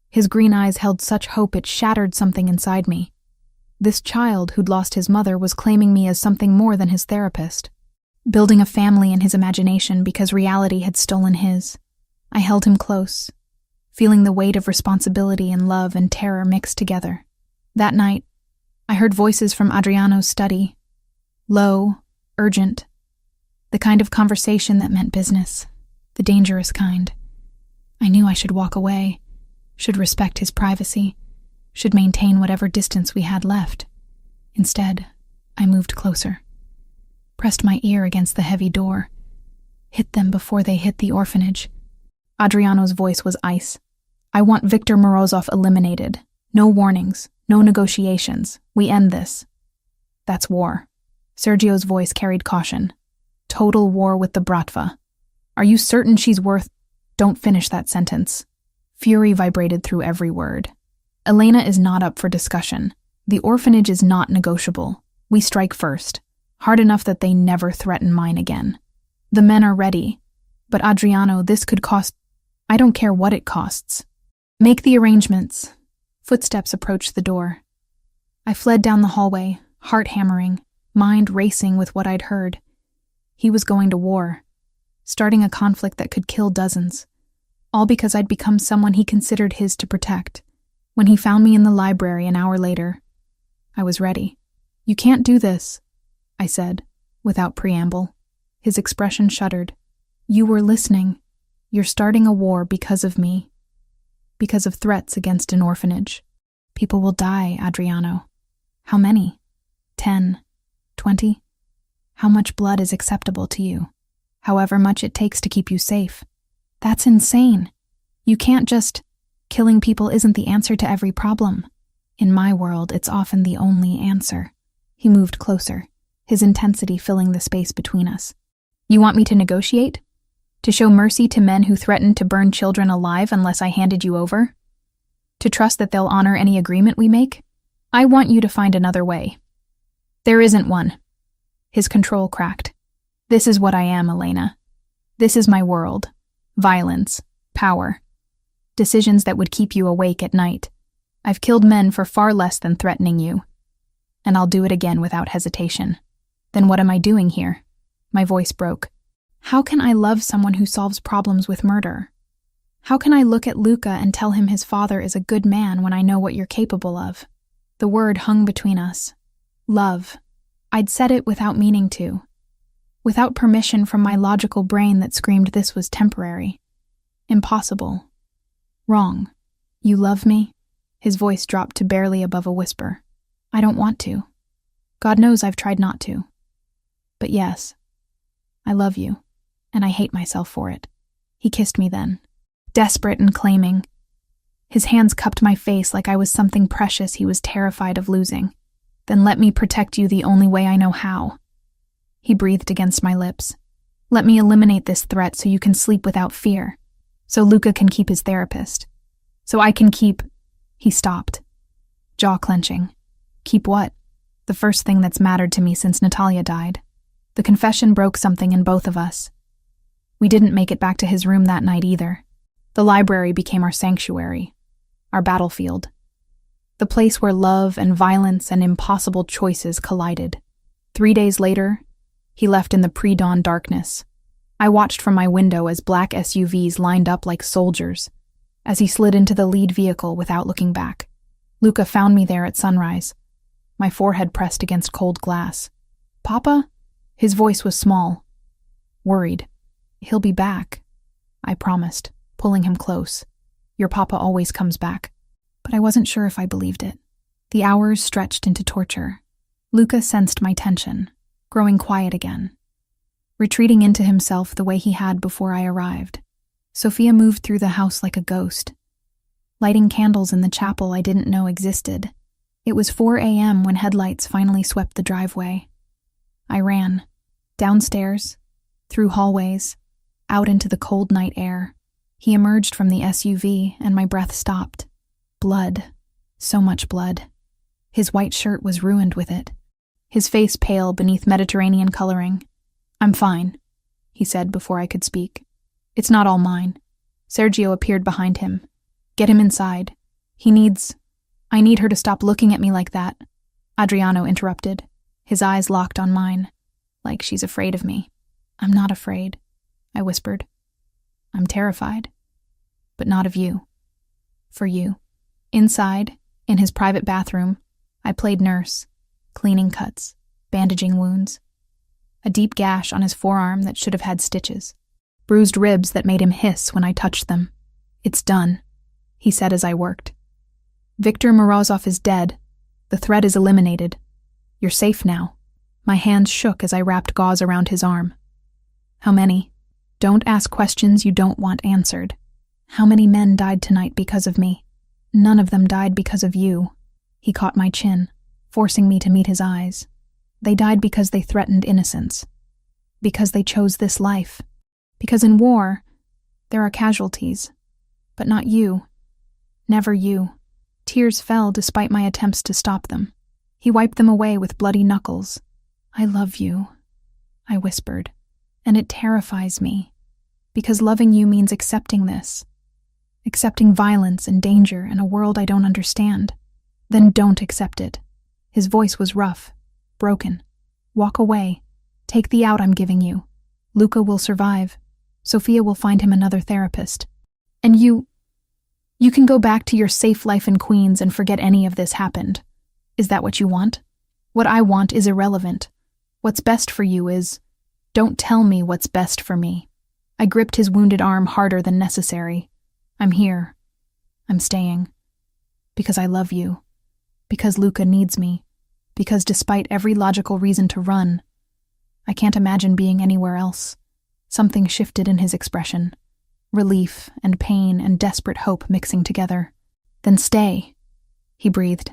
His green eyes held such hope it shattered something inside me. This child who'd lost his mother was claiming me as something more than his therapist. Building a family in his imagination because reality had stolen his. I held him close, feeling the weight of responsibility and love and terror mixed together. That night, I heard voices from Adriano's study. Low, urgent. The kind of conversation that meant business. The dangerous kind. I knew I should walk away, should respect his privacy, should maintain whatever distance we had left. Instead, I moved closer. Pressed my ear against the heavy door. Hit them before they hit the orphanage. Adriano's voice was ice. I want Victor Morozov eliminated. No warnings, no negotiations. We end this. That's war. Sergio's voice carried caution. Total war with the Bratva. Are you certain she's worth... Don't finish that sentence. Fury vibrated through every word. Elena is not up for discussion. The orphanage is not negotiable. We strike first. Hard enough that they never threaten mine again. The men are ready. But Adriano, this could cost... I don't care what it costs. Make the arrangements. Footsteps approached the door. I fled down the hallway, heart hammering, mind racing with what I'd heard. He was going to war, starting a conflict that could kill dozens, all because I'd become someone he considered his to protect. When he found me in the library an hour later, I was ready. You can't do this, I said, without preamble. His expression shuddered. You were listening. You're starting a war because of me. Because of threats against an orphanage. People will die, Adriano. How many? 10? 20? How much blood is acceptable to you? However much it takes to keep you safe. That's insane. You can't just... Killing people isn't the answer to every problem. In my world, it's often the only answer. He moved closer, his intensity filling the space between us. You want me to negotiate? To show mercy to men who threatened to burn children alive unless I handed you over? To trust that they'll honor any agreement we make? I want you to find another way. There isn't one. His control cracked. This is what I am, Elena. This is my world. Violence. Power. Decisions that would keep you awake at night. I've killed men for far less than threatening you. And I'll do it again without hesitation. Then what am I doing here? My voice broke. How can I love someone who solves problems with murder? How can I look at Luca and tell him his father is a good man when I know what you're capable of? The word hung between us. Love. I'd said it without meaning to. Without permission from my logical brain that screamed this was temporary. Impossible. Wrong. You love me? His voice dropped to barely above a whisper. I don't want to. God knows I've tried not to. But yes, I love you, and I hate myself for it. He kissed me then, desperate and claiming. His hands cupped my face like I was something precious he was terrified of losing. Then let me protect you the only way I know how. He breathed against my lips. Let me eliminate this threat so you can sleep without fear. So Luca can keep his therapist. So I can keep... He stopped, jaw clenching. Keep what? The first thing that's mattered to me since Natalia died. The confession broke something in both of us. We didn't make it back to his room that night either. The library became our sanctuary, our battlefield. The place where love and violence and impossible choices collided. 3 days later, he left in the pre-dawn darkness. I watched from my window as black SUVs lined up like soldiers, as he slid into the lead vehicle without looking back. Luca found me there at sunrise, my forehead pressed against cold glass. Papa? His voice was small, worried. He'll be back, I promised, pulling him close. Your papa always comes back. But I wasn't sure if I believed it. The hours stretched into torture. Luca sensed my tension, growing quiet again, retreating into himself the way he had before I arrived. Sophia moved through the house like a ghost, lighting candles in the chapel I didn't know existed. It was 4 a.m. when headlights finally swept the driveway. I ran, downstairs, through hallways, out into the cold night air. He emerged from the SUV, and my breath stopped. Blood. So much blood. His white shirt was ruined with it. His face pale beneath Mediterranean coloring. "I'm fine," he said before I could speak. "It's not all mine." Sergio appeared behind him. "Get him inside. I need her to stop looking at me like that." Adriano interrupted. His eyes locked on mine. "Like she's afraid of me." "I'm not afraid," I whispered. "I'm terrified. But not of you. For you." Inside, in his private bathroom, I played nurse, cleaning cuts, bandaging wounds. A deep gash on his forearm that should have had stitches. Bruised ribs that made him hiss when I touched them. "It's done," he said as I worked. "Viktor Morozov is dead. The threat is eliminated. You're safe now." My hands shook as I wrapped gauze around his arm. "How many?" "Don't ask questions you don't want answered. How many men died tonight because of me? None of them died because of you." He caught my chin, forcing me to meet his eyes. "They died because they threatened innocence. Because they chose this life. Because in war, there are casualties. But not you. Never you." Tears fell despite my attempts to stop them. He wiped them away with bloody knuckles. "I love you," I whispered, "and it terrifies me. Because loving you means accepting this. Accepting violence and danger and a world I don't understand. Then don't accept it." His voice was rough, broken. "Walk away. Take the out I'm giving you. Luca will survive. Sophia will find him another therapist. And you can go back to your safe life in Queens and forget any of this happened. Is that what you want? What I want is irrelevant. What's best for you is... Don't tell me what's best for me." I gripped his wounded arm harder than necessary. "I'm here. I'm staying. Because I love you. Because Luca needs me. Because despite every logical reason to run, I can't imagine being anywhere else." Something shifted in his expression. Relief and pain and desperate hope mixing together. "Then stay," he breathed.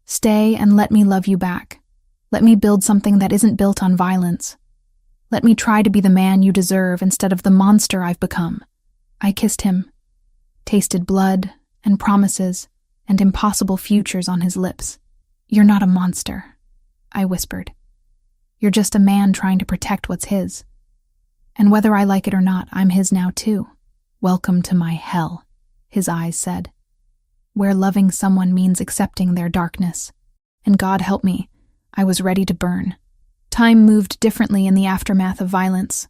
"Stay and let me love you back. Let me build something that isn't built on violence. Let me try to be the man you deserve instead of the monster I've become." I kissed him, tasted blood and promises and impossible futures on his lips. "You're not a monster," I whispered. "You're just a man trying to protect what's his. And whether I like it or not, I'm his now too." "Welcome to my hell," his eyes said, "where loving someone means accepting their darkness. And God help me, I was ready to burn." Time moved differently in the aftermath of violence.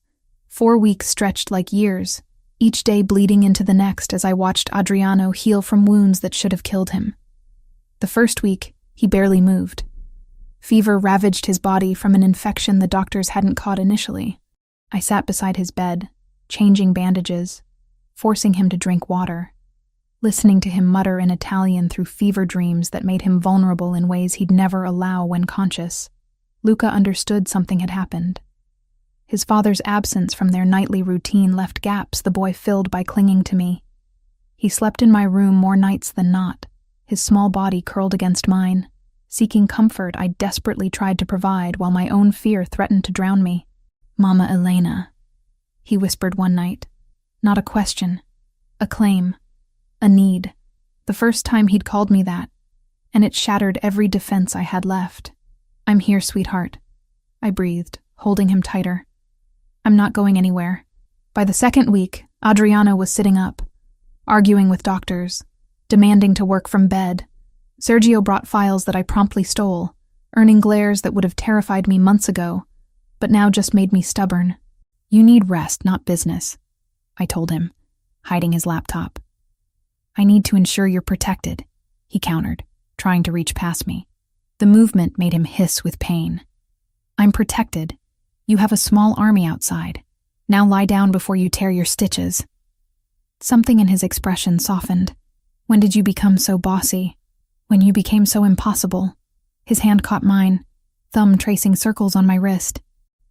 4 weeks stretched like years, each day bleeding into the next as I watched Adriano heal from wounds that should have killed him. The first week, he barely moved. Fever ravaged his body from an infection the doctors hadn't caught initially. I sat beside his bed, changing bandages, forcing him to drink water, listening to him mutter in Italian through fever dreams that made him vulnerable in ways he'd never allow when conscious. Luca understood something had happened. His father's absence from their nightly routine left gaps the boy filled by clinging to me. He slept in my room more nights than not, his small body curled against mine. Seeking comfort, I desperately tried to provide while my own fear threatened to drown me. "Mama Elena," he whispered one night. Not a question, a claim, a need. The first time he'd called me that, and it shattered every defense I had left. "I'm here, sweetheart," I breathed, holding him tighter. "I'm not going anywhere." By the second week, Adriano was sitting up, arguing with doctors, demanding to work from bed. Sergio brought files that I promptly stole, earning glares that would have terrified me months ago, but now just made me stubborn. "You need rest, not business," I told him, hiding his laptop. "I need to ensure you're protected," he countered, trying to reach past me. The movement made him hiss with pain. "I'm protected. You have a small army outside. Now lie down before you tear your stitches." Something in his expression softened. "When did you become so bossy? When you became so impossible?" His hand caught mine, thumb tracing circles on my wrist.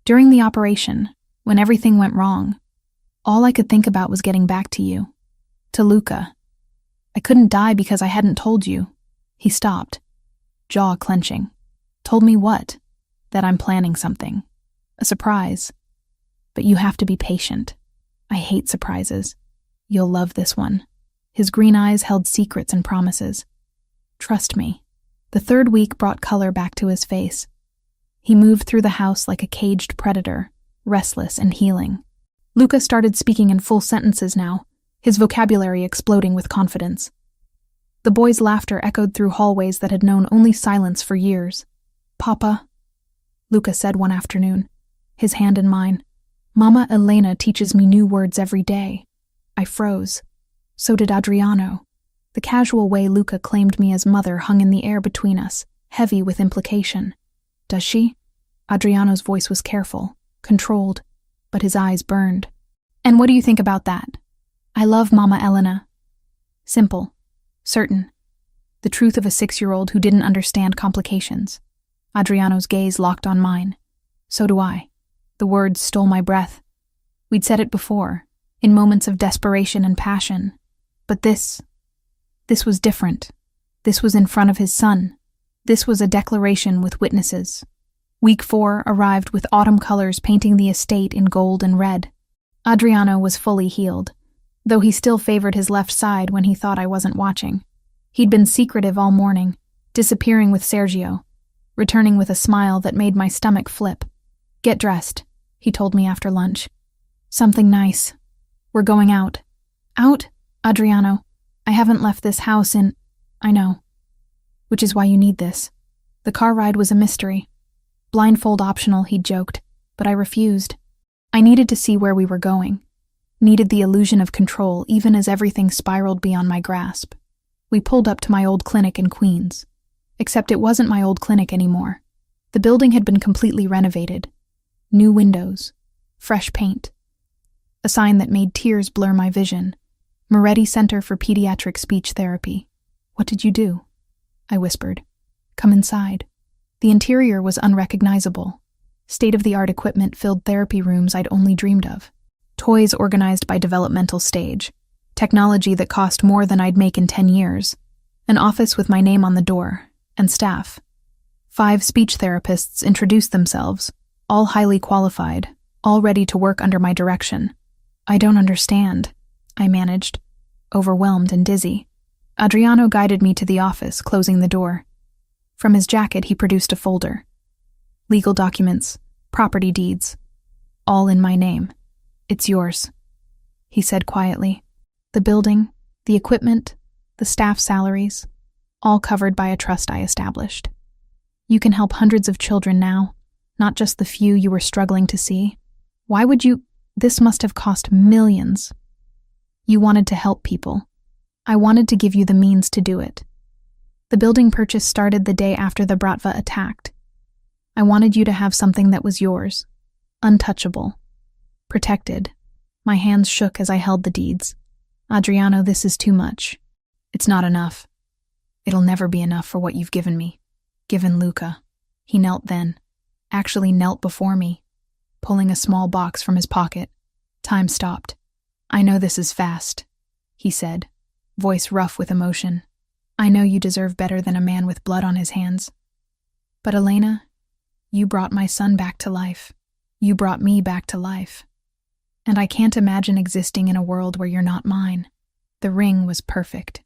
"During the operation, when everything went wrong, all I could think about was getting back to you. To Luca. I couldn't die because I hadn't told you." He stopped, jaw clenching. "Told me what?" "That I'm planning something. A surprise." But you have to be patient. I hate surprises. You'll love this one." His green eyes held secrets and promises. "Trust me." The third week brought color back to his face. He moved through the house like a caged predator, restless and healing. Luca started speaking in full sentences now, his vocabulary exploding with confidence. The boy's laughter echoed through hallways that had known only silence for years. "Papa," Luca said one afternoon, his hand in mine, "Mama Elena teaches me new words every day." I froze. So did Adriano. The casual way Luca claimed me as mother hung in the air between us, heavy with implication. "Does she?" Adriano's voice was careful, controlled, but his eyes burned. "And what do you think about that?" "I love Mama Elena." Simple. Certain. The truth of a 6-year-old who didn't understand complications. Adriano's gaze locked on mine. So do I. The words stole my breath. We'd said it before, in moments of desperation and passion. But this was different. This was in front of his son. This was a declaration with witnesses. Week 4 arrived with autumn colors painting the estate in gold and red. Adriano was fully healed, though he still favored his left side when he thought I wasn't watching. He'd been secretive all morning, disappearing with Sergio, returning with a smile that made my stomach flip. "Get dressed," he told me after lunch. "Something nice. We're going out." "Out? Adriano, I haven't left this house in—" "I know. Which is why you need this." The car ride was a mystery. Blindfold optional, he'd joked, but I refused. I needed to see where we were going. Needed the illusion of control, even as everything spiraled beyond my grasp. We pulled up to my old clinic in Queens. Except it wasn't my old clinic anymore. The building had been completely renovated. New windows. Fresh paint. A sign that made tears blur my vision. Moretti Center for Pediatric Speech Therapy. "What did you do?" I whispered. "Come inside." The interior was unrecognizable. State-of-the-art equipment filled therapy rooms I'd only dreamed of. Toys organized by developmental stage. Technology that cost more than I'd make in 10 years. An office with my name on the door. And staff. 5 speech therapists introduced themselves, all highly qualified, all ready to work under my direction. "I don't understand," I managed, overwhelmed and dizzy. Adriano guided me to the office, closing the door. From his jacket, he produced a folder. Legal documents, property deeds, all in my name. "It's yours," he said quietly. "The building, the equipment, the staff salaries, all covered by a trust I established. You can help hundreds of children now, not just the few you were struggling to see. Why would you? This must have cost millions. You wanted to help people. I wanted to give you the means to do it. The building purchase started the day after the Bratva attacked. I wanted you to have something that was yours, untouchable, protected." My hands shook as I held the deeds. "Adriano, this is too much. It's not enough. It'll never be enough for what you've given me. Given Luca." He knelt then, actually knelt before me, pulling a small box from his pocket. Time stopped. "I know this is fast," he said, voice rough with emotion. "I know you deserve better than a man with blood on his hands. But Elena, you brought my son back to life. You brought me back to life. And I can't imagine existing in a world where you're not mine." The ring was perfect.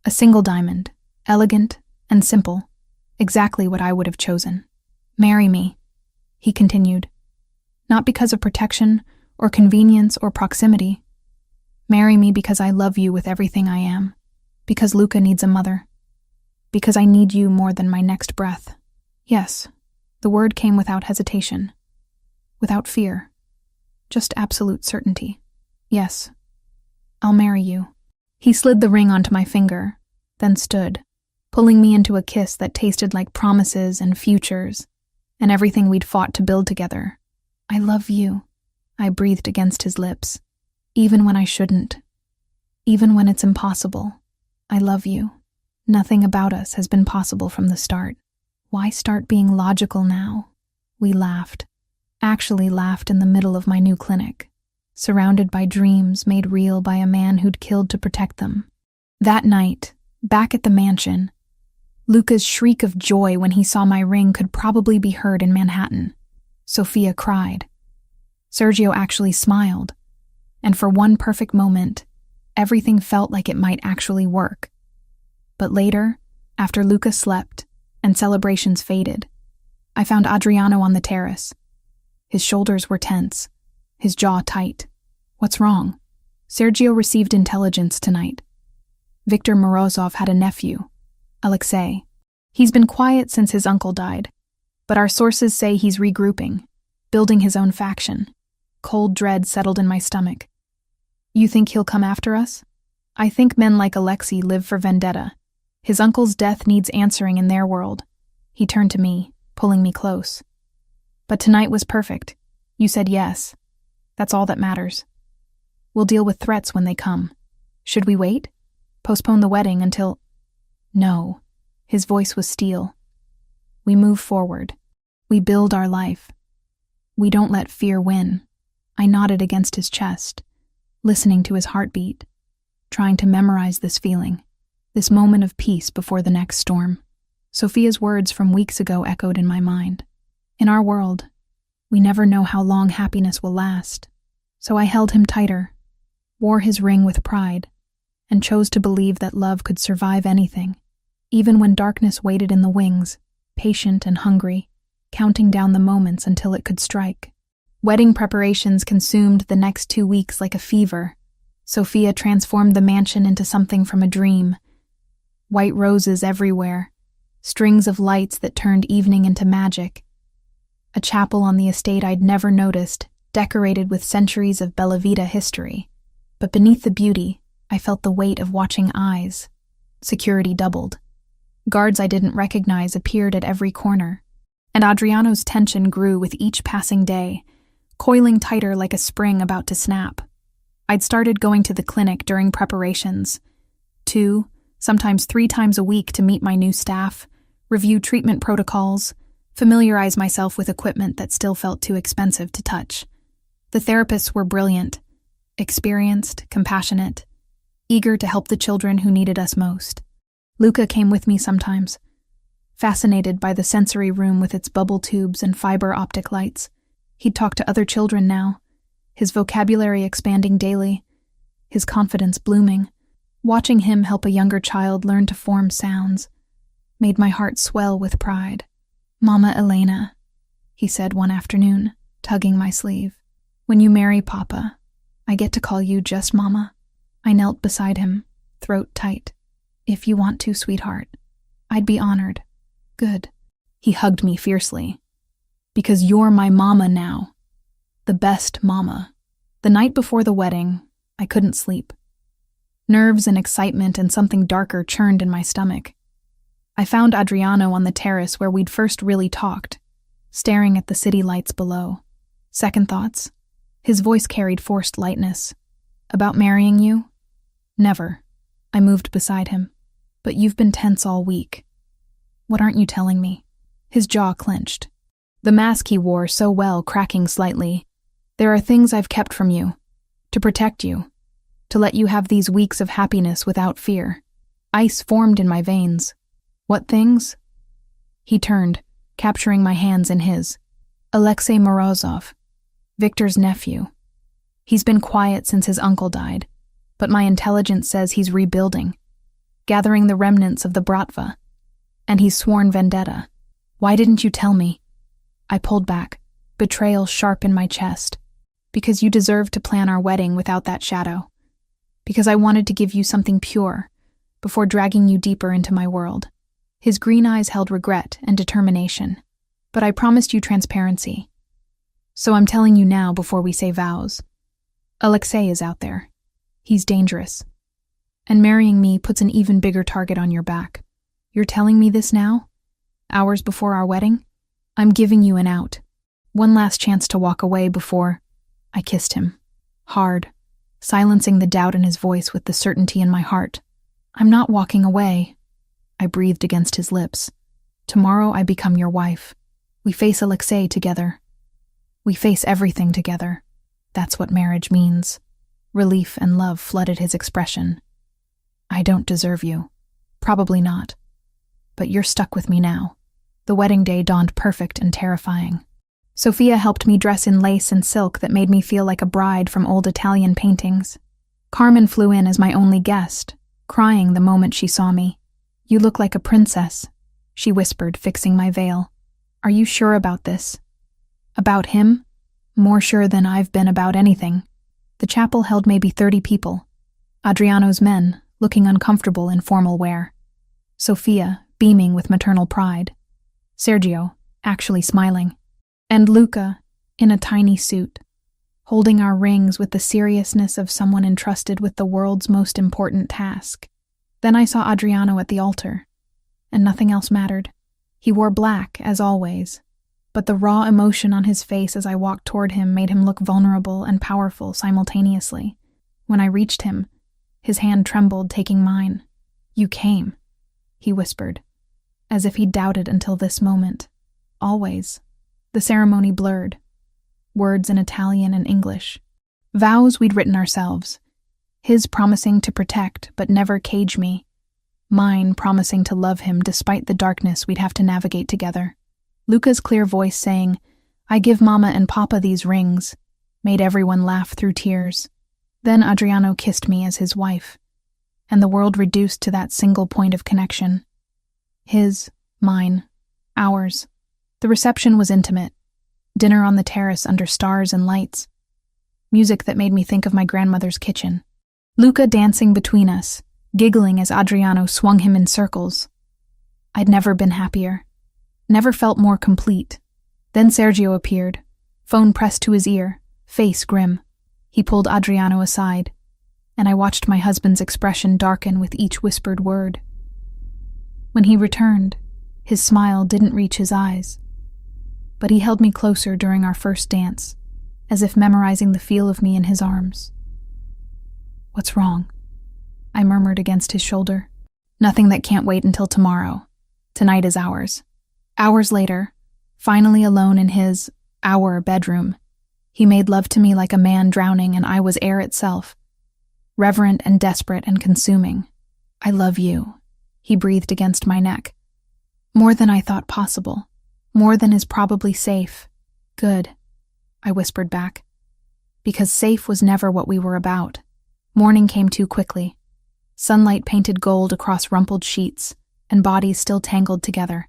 A single diamond, elegant and simple, exactly what I would have chosen. "Marry me," he continued. "Not because of protection or convenience or proximity. Marry me because I love you with everything I am. Because Luca needs a mother. Because I need you more than my next breath." Yes, the word came without hesitation. Without fear. Just absolute certainty. "Yes, I'll marry you." He slid the ring onto my finger, then stood, pulling me into a kiss that tasted like promises and futures, and everything we'd fought to build together. "I love you," I breathed against his lips. "Even when I shouldn't. Even when it's impossible. I love you. Nothing about us has been possible from the start. Why start being logical now?" We laughed. Actually laughed in the middle of my new clinic, surrounded by dreams made real by a man who'd killed to protect them. That night, back at the mansion, Luca's shriek of joy when he saw my ring could probably be heard in Manhattan. Sophia cried. Sergio actually smiled, and for one perfect moment, everything felt like it might actually work. But later, after Luca slept and celebrations faded, I found Adriano on the terrace. His shoulders were tense, his jaw tight. What's wrong? Sergio received intelligence tonight. Victor Morozov had a nephew, Alexei. He's been quiet since his uncle died, but our sources say he's regrouping, building his own faction. Cold dread settled in my stomach. You think he'll come after us? I think men like Alexei live for vendetta. His uncle's death needs answering in their world. He turned to me, pulling me close. But tonight was perfect. You said yes. That's all that matters. We'll deal with threats when they come. Should we wait? Postpone the wedding until... No. His voice was steel. We move forward. We build our life. We don't let fear win. I nodded against his chest, listening to his heartbeat, trying to memorize this feeling, this moment of peace before the next storm. Sophia's words from weeks ago echoed in my mind. In our world, we never know how long happiness will last. So I held him tighter, wore his ring with pride, and chose to believe that love could survive anything, even when darkness waited in the wings, patient and hungry, counting down the moments until it could strike. Wedding preparations consumed the next 2 weeks like a fever. Sophia transformed the mansion into something from a dream. White roses everywhere, strings of lights that turned evening into magic. A chapel on the estate I'd never noticed, decorated with centuries of Bella Vita history. But beneath the beauty, I felt the weight of watching eyes. Security doubled. Guards I didn't recognize appeared at every corner, and Adriano's tension grew with each passing day, coiling tighter like a spring about to snap. I'd started going to the clinic during preparations, 2, sometimes 3 times a week to meet my new staff, review treatment protocols, familiarize myself with equipment that still felt too expensive to touch. The therapists were brilliant, experienced, compassionate, eager to help the children who needed us most. Luca came with me sometimes, fascinated by the sensory room with its bubble tubes and fiber optic lights. He'd talk to other children now, his vocabulary expanding daily, his confidence blooming. Watching him help a younger child learn to form sounds made my heart swell with pride. "Mama Elena," he said one afternoon, tugging my sleeve. "When you marry Papa, I get to call you just Mama." I knelt beside him, throat tight. "If you want to, sweetheart, I'd be honored." "Good." He hugged me fiercely. "Because you're my mama now. The best mama." The night before the wedding, I couldn't sleep. Nerves and excitement and something darker churned in my stomach. I found Adriano on the terrace where we'd first really talked, staring at the city lights below. Second thoughts. His voice carried forced lightness. "About marrying you?" "Never." I moved beside him. "But you've been tense all week. What aren't you telling me?" His jaw clenched, the mask he wore so well cracking slightly. "There are things I've kept from you, to protect you, to let you have these weeks of happiness without fear." Ice formed in my veins. "What things?" He turned, capturing my hands in his. "Alexei Morozov, Victor's nephew. He's been quiet since his uncle died, but my intelligence says he's rebuilding, gathering the remnants of the Bratva, and he's sworn vendetta. Why didn't you tell me?" I pulled back, betrayal sharp in my chest. "Because you deserved to plan our wedding without that shadow. Because I wanted to give you something pure, before dragging you deeper into my world." His green eyes held regret and determination. "But I promised you transparency. So I'm telling you now before we say vows. Alexei is out there. He's dangerous. And marrying me puts an even bigger target on your back. You're telling me this now? Hours before our wedding? I'm giving you an out. One last chance to walk away before..." I kissed him. Hard, silencing the doubt in his voice with the certainty in my heart. "I'm not walking away." I breathed against his lips. "Tomorrow I become your wife. We face Alexei together. We face everything together. That's what marriage means." Relief and love flooded his expression. "I don't deserve you. Probably not. But you're stuck with me now." The wedding day dawned perfect and terrifying. Sophia helped me dress in lace and silk that made me feel like a bride from old Italian paintings. Carmen flew in as my only guest, crying the moment she saw me. "You look like a princess," she whispered, fixing my veil. "Are you sure about this?" "About him? More sure than I've been about anything." The chapel held maybe 30 people. Adriano's men, looking uncomfortable in formal wear. Sophia, beaming with maternal pride. Sergio, actually smiling. And Luca, in a tiny suit, holding our rings with the seriousness of someone entrusted with the world's most important task. Then I saw Adriano at the altar, and nothing else mattered. He wore black, as always, but the raw emotion on his face as I walked toward him made him look vulnerable and powerful simultaneously. When I reached him, his hand trembled, taking mine. "You came," he whispered, as if he doubted until this moment. Always. The ceremony blurred. Words in Italian and English. Vows we'd written ourselves. His promising to protect but never cage me. Mine promising to love him despite the darkness we'd have to navigate together. Luca's clear voice saying, "I give Mama and Papa these rings," made everyone laugh through tears. Then Adriano kissed me as his wife, and the world reduced to that single point of connection. His, mine, ours. The reception was intimate. Dinner on the terrace under stars and lights. Music that made me think of my grandmother's kitchen. Luca dancing between us, giggling as Adriano swung him in circles. I'd never been happier. Never felt more complete. Then Sergio appeared, phone pressed to his ear, face grim. He pulled Adriano aside, and I watched my husband's expression darken with each whispered word. When he returned, his smile didn't reach his eyes, but he held me closer during our first dance, as if memorizing the feel of me in his arms. "What's wrong?" I murmured against his shoulder. "Nothing that can't wait until tomorrow. Tonight is ours." Hours later, finally alone in our bedroom, he made love to me like a man drowning and I was air itself. Reverent and desperate and consuming. "I love you," he breathed against my neck. "More than I thought possible. More than is probably safe." "Good," I whispered back. Because safe was never what we were about. Morning came too quickly. Sunlight painted gold across rumpled sheets, and bodies still tangled together.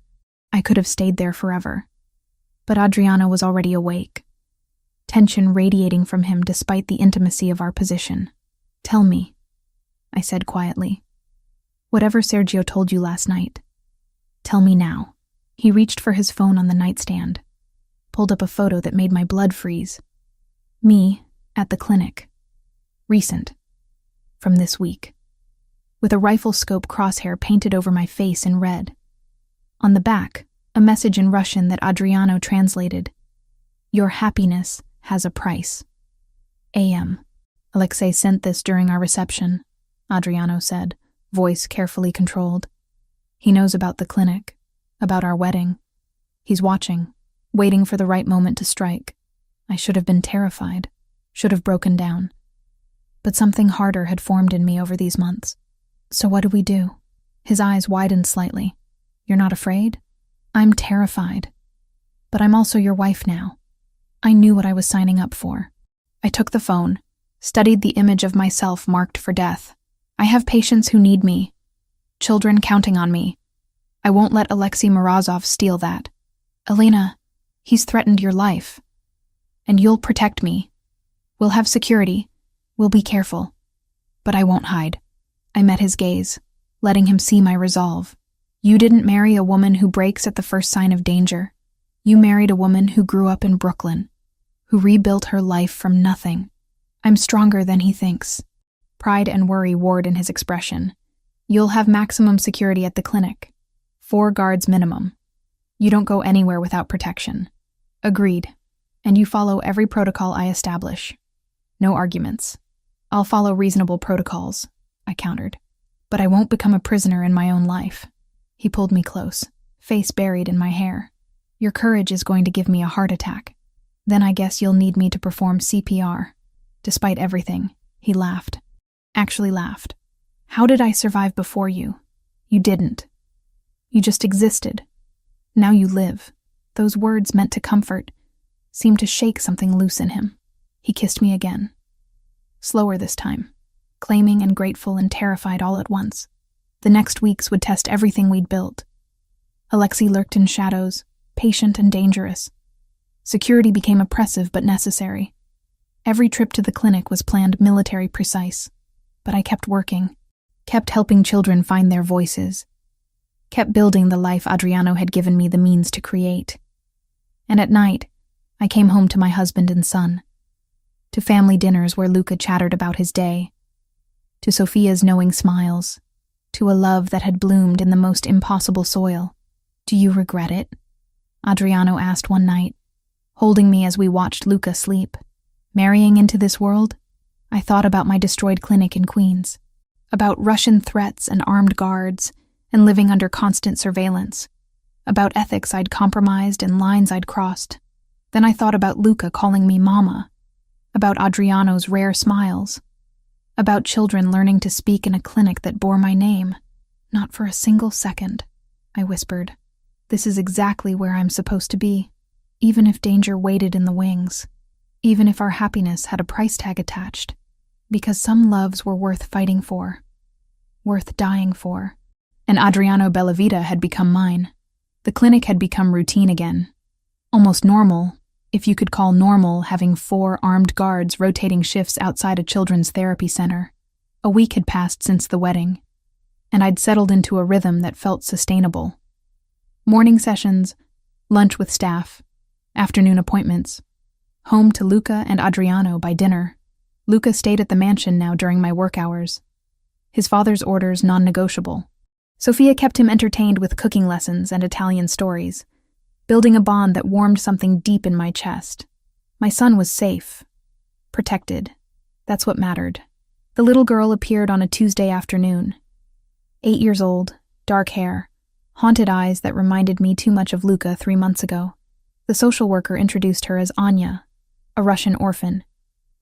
I could have stayed there forever. But Adriano was already awake. Tension radiating from him despite the intimacy of our position. "Tell me," I said quietly. "Whatever Sergio told you last night. Tell me now." He reached for his phone on the nightstand, pulled up a photo that made my blood freeze. Me, at the clinic. Recent. From this week. With a rifle scope crosshair painted over my face in red. On the back, a message in Russian that Adriano translated. "Your happiness has a price. A.M. Alexei sent this during our reception," Adriano said, voice carefully controlled. "He knows about the clinic. About our wedding. He's watching, waiting for the right moment to strike. I should have been terrified, should have broken down. But something harder had formed in me over these months. So what do we do?" His eyes widened slightly. "You're not afraid?" "I'm terrified. But I'm also your wife now." I knew what I was signing up for. I took the phone, studied the image of myself marked for death. I have patients who need me. Children counting on me. I won't let Alexei Morozov steal that. "Elena, he's threatened your life. And you'll protect me. We'll have security. We'll be careful. But I won't hide." I met his gaze, letting him see my resolve. "You didn't marry a woman who breaks at the first sign of danger. You married a woman who grew up in Brooklyn, who rebuilt her life from nothing. I'm stronger than he thinks." Pride and worry warred in his expression. "You'll have maximum security at the clinic. 4 guards minimum. You don't go anywhere without protection." "Agreed. And you follow every protocol I establish. No arguments." "I'll follow reasonable protocols," I countered. "But I won't become a prisoner in my own life." He pulled me close, face buried in my hair. "Your courage is going to give me a heart attack. Then I guess you'll need me to perform CPR." Despite everything, he laughed. Actually laughed. "How did I survive before you? You didn't. You just existed. Now you live." Those words meant to comfort, seemed to shake something loose in him. He kissed me again. Slower this time, claiming and grateful and terrified all at once. The next weeks would test everything we'd built. Alexei lurked in shadows, patient and dangerous. Security became oppressive but necessary. Every trip to the clinic was planned military precise. But I kept working, kept helping children find their voices, kept building the life Adriano had given me the means to create. And at night, I came home to my husband and son, to family dinners where Luca chattered about his day, to Sophia's knowing smiles, to a love that had bloomed in the most impossible soil. "Do you regret it?" Adriano asked one night, holding me as we watched Luca sleep. Marrying into this world, I thought about my destroyed clinic in Queens, about Russian threats and armed guards, and living under constant surveillance, about ethics I'd compromised and lines I'd crossed. Then I thought about Luca calling me Mama, about Adriano's rare smiles, about children learning to speak in a clinic that bore my name. "Not for a single second," I whispered. "This is exactly where I'm supposed to be, even if danger waited in the wings, even if our happiness had a price tag attached, because some loves were worth fighting for, worth dying for." And Adriano Bellavita had become mine. The clinic had become routine again, almost normal, if you could call normal having 4 armed guards rotating shifts outside a children's therapy center. A week had passed since the wedding, and I'd settled into a rhythm that felt sustainable. Morning sessions, lunch with staff, afternoon appointments, home to Luca and Adriano by dinner. Luca stayed at the mansion now during my work hours. His father's orders non-negotiable. Sophia kept him entertained with cooking lessons and Italian stories, building a bond that warmed something deep in my chest. My son was safe, protected. That's what mattered. The little girl appeared on a Tuesday afternoon. 8 years old, dark hair, haunted eyes that reminded me too much of Luca 3 months ago. The social worker introduced her as Anya, a Russian orphan,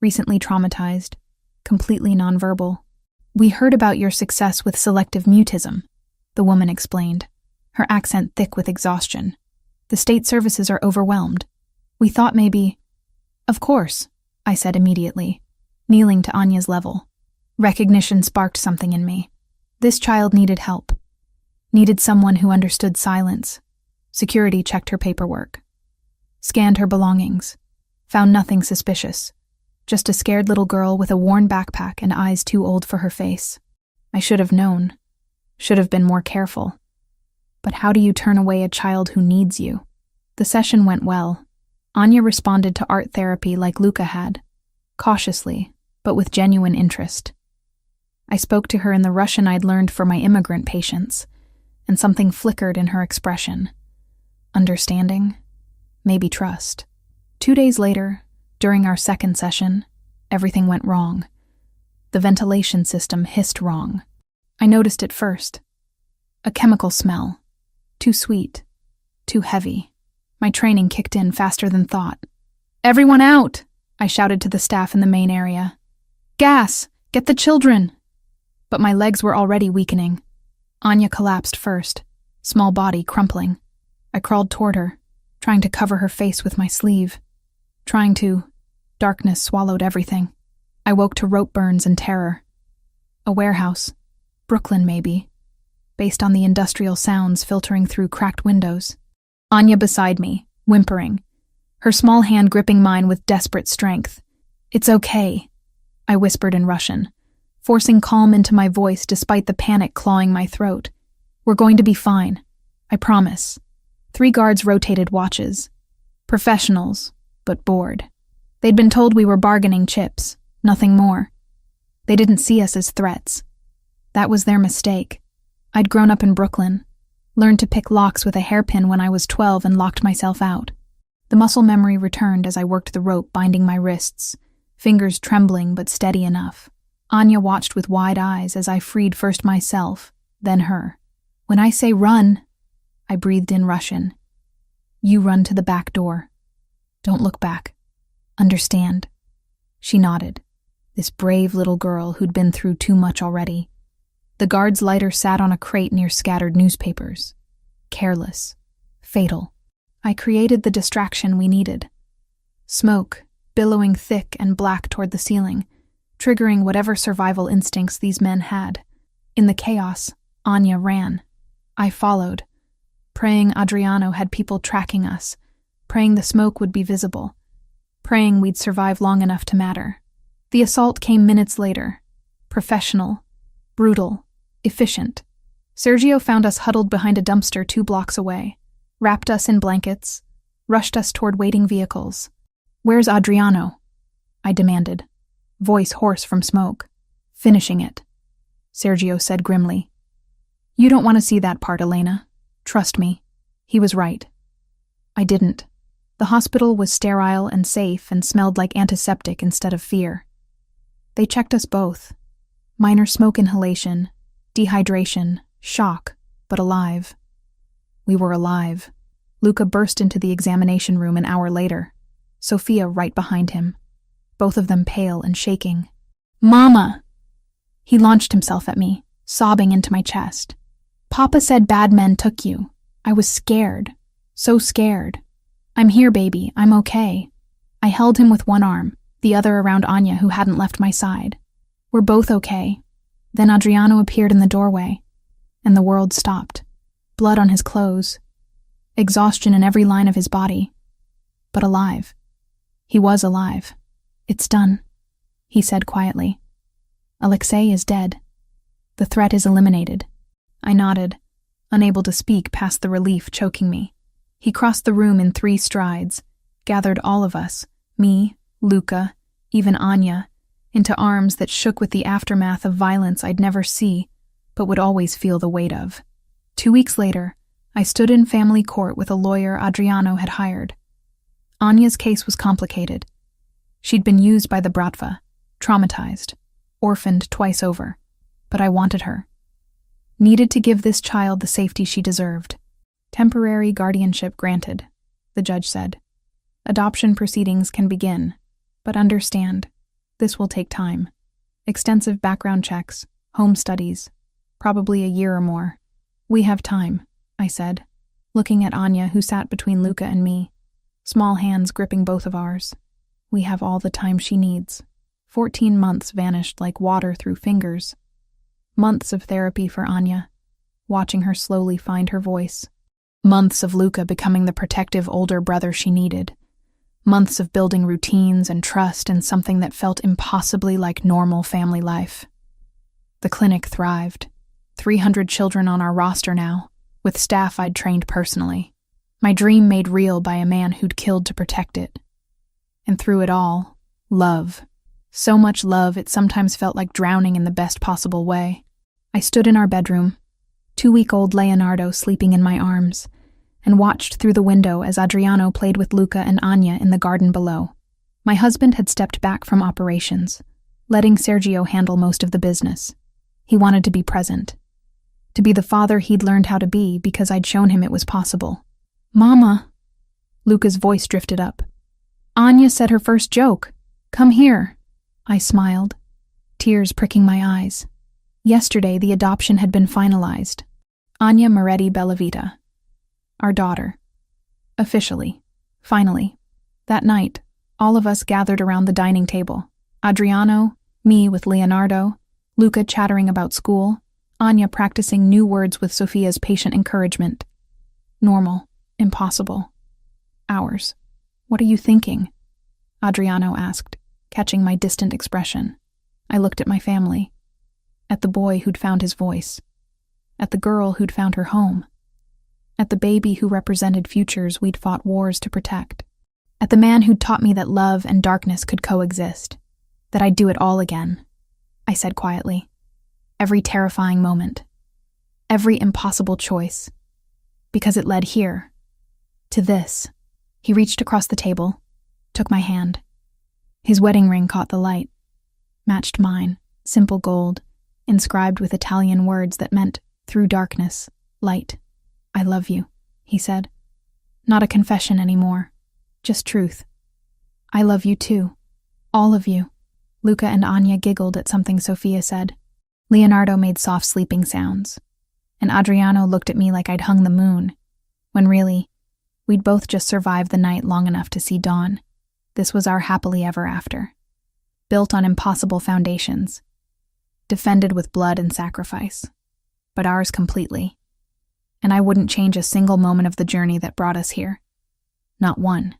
recently traumatized, completely nonverbal. "We heard about your success with selective mutism," the woman explained, her accent thick with exhaustion. "The state services are overwhelmed. We thought maybe—" "Of course," I said immediately, kneeling to Anya's level. Recognition sparked something in me. This child needed help. Needed someone who understood silence. Security checked her paperwork. Scanned her belongings. Found nothing suspicious. Just a scared little girl with a worn backpack and eyes too old for her face. I should have known. Should have been more careful. But how do you turn away a child who needs you? The session went well. Anya responded to art therapy like Luca had, cautiously, but with genuine interest. I spoke to her in the Russian I'd learned for my immigrant patients, and something flickered in her expression. Understanding, maybe trust. 2 days later, during our second session, everything went wrong. The ventilation system hissed wrong. I noticed it first. A chemical smell. Too sweet. Too heavy. My training kicked in faster than thought. "Everyone out!" I shouted to the staff in the main area. "Gas! Get the children!" But my legs were already weakening. Anya collapsed first, small body crumpling. I crawled toward her, trying to cover her face with my sleeve. Darkness swallowed everything. I woke to rope burns and terror. A warehouse. Brooklyn, maybe. Based on the industrial sounds filtering through cracked windows. Anya beside me, whimpering, her small hand gripping mine with desperate strength. "It's okay," I whispered in Russian, forcing calm into my voice despite the panic clawing my throat. "We're going to be fine. I promise." 3 guards rotated watches. Professionals, but bored. They'd been told we were bargaining chips, nothing more. They didn't see us as threats. That was their mistake. I'd grown up in Brooklyn, learned to pick locks with a hairpin when I was 12 and locked myself out. The muscle memory returned as I worked the rope binding my wrists, fingers trembling but steady enough. Anya watched with wide eyes as I freed first myself, then her. "When I say run," I breathed in Russian. "You run to the back door. Don't look back. Understand?" She nodded. This brave little girl who'd been through too much already. The guard's lighter sat on a crate near scattered newspapers. Careless. Fatal. I created the distraction we needed. Smoke, billowing thick and black toward the ceiling, triggering whatever survival instincts these men had. In the chaos, Anya ran. I followed, praying Adriano had people tracking us, praying the smoke would be visible, praying we'd survive long enough to matter. The assault came minutes later. Professional, brutal, efficient. Sergio found us huddled behind a dumpster 2 blocks away, wrapped us in blankets, rushed us toward waiting vehicles. "Where's Adriano?" I demanded, voice hoarse from smoke. "Finishing it," Sergio said grimly. "You don't want to see that part, Elena. Trust me, he was right." I didn't. The hospital was sterile and safe and smelled like antiseptic instead of fear. They checked us both. Minor smoke inhalation, dehydration, shock, but alive. We were alive. Luca burst into the examination room an hour later, Sophia right behind him, both of them pale and shaking. "Mama!" He launched himself at me, sobbing into my chest. "Papa said bad men took you. I was scared. So scared. I'm here, baby. I'm okay." I held him with one arm, the other around Anya, who hadn't left my side. "We're both okay." Then Adriano appeared in the doorway, and the world stopped. Blood on his clothes. Exhaustion in every line of his body. But alive. He was alive. "It's done," he said quietly. "Alexei is dead. The threat is eliminated." I nodded, unable to speak past the relief choking me. He crossed the room in 3 strides, gathered all of us, me, Luca, even Anya, into arms that shook with the aftermath of violence I'd never see, but would always feel the weight of. 2 weeks later, I stood in family court with a lawyer Adriano had hired. Anya's case was complicated. She'd been used by the Bratva, traumatized, orphaned twice over, but I wanted her. Needed to give this child the safety she deserved. "Temporary guardianship granted," the judge said. "Adoption proceedings can begin, but understand, this will take time. Extensive background checks, home studies, probably a year or more." "We have time," I said, looking at Anya, who sat between Luca and me, small hands gripping both of ours. "We have all the time she needs." 14 months vanished like water through fingers. Months of therapy for Anya, watching her slowly find her voice. Months of Luca becoming the protective older brother she needed. Months of building routines and trust in something that felt impossibly like normal family life. The clinic thrived. 300 children on our roster now, with staff I'd trained personally. My dream made real by a man who'd killed to protect it. And through it all, love. So much love it sometimes felt like drowning in the best possible way. I stood in our bedroom, 2-week-old Leonardo sleeping in my arms, and watched through the window as Adriano played with Luca and Anya in the garden below. My husband had stepped back from operations, letting Sergio handle most of the business. He wanted to be present. To be the father he'd learned how to be because I'd shown him it was possible. "Mama," Luca's voice drifted up. "Anya said her first joke. Come here." I smiled, tears pricking my eyes. Yesterday, the adoption had been finalized. Anya Moretti Bellavita. Our daughter. Officially. Finally. That night, all of us gathered around the dining table. Adriano, me with Leonardo, Luca chattering about school, Anya practicing new words with Sophia's patient encouragement. Normal. Impossible. Ours. "What are you thinking?" Adriano asked, catching my distant expression. I looked at my family. At the boy who'd found his voice. At the girl who'd found her home. At the baby who represented futures we'd fought wars to protect. At the man who'd taught me that love and darkness could coexist. That I'd do it all again. I said quietly. Every terrifying moment. Every impossible choice. Because it led here. To this. He reached across the table, took my hand. His wedding ring caught the light. Matched mine, simple gold, inscribed with Italian words that meant, through darkness, light. "I love you," he said. Not a confession anymore, just truth. "I love you too. All of you." Luca and Anya giggled at something Sophia said. Leonardo made soft sleeping sounds. And Adriano looked at me like I'd hung the moon, when really, we'd both just survived the night long enough to see dawn. This was our happily ever after, built on impossible foundations, defended with blood and sacrifice, but ours completely. And I wouldn't change a single moment of the journey that brought us here. Not one.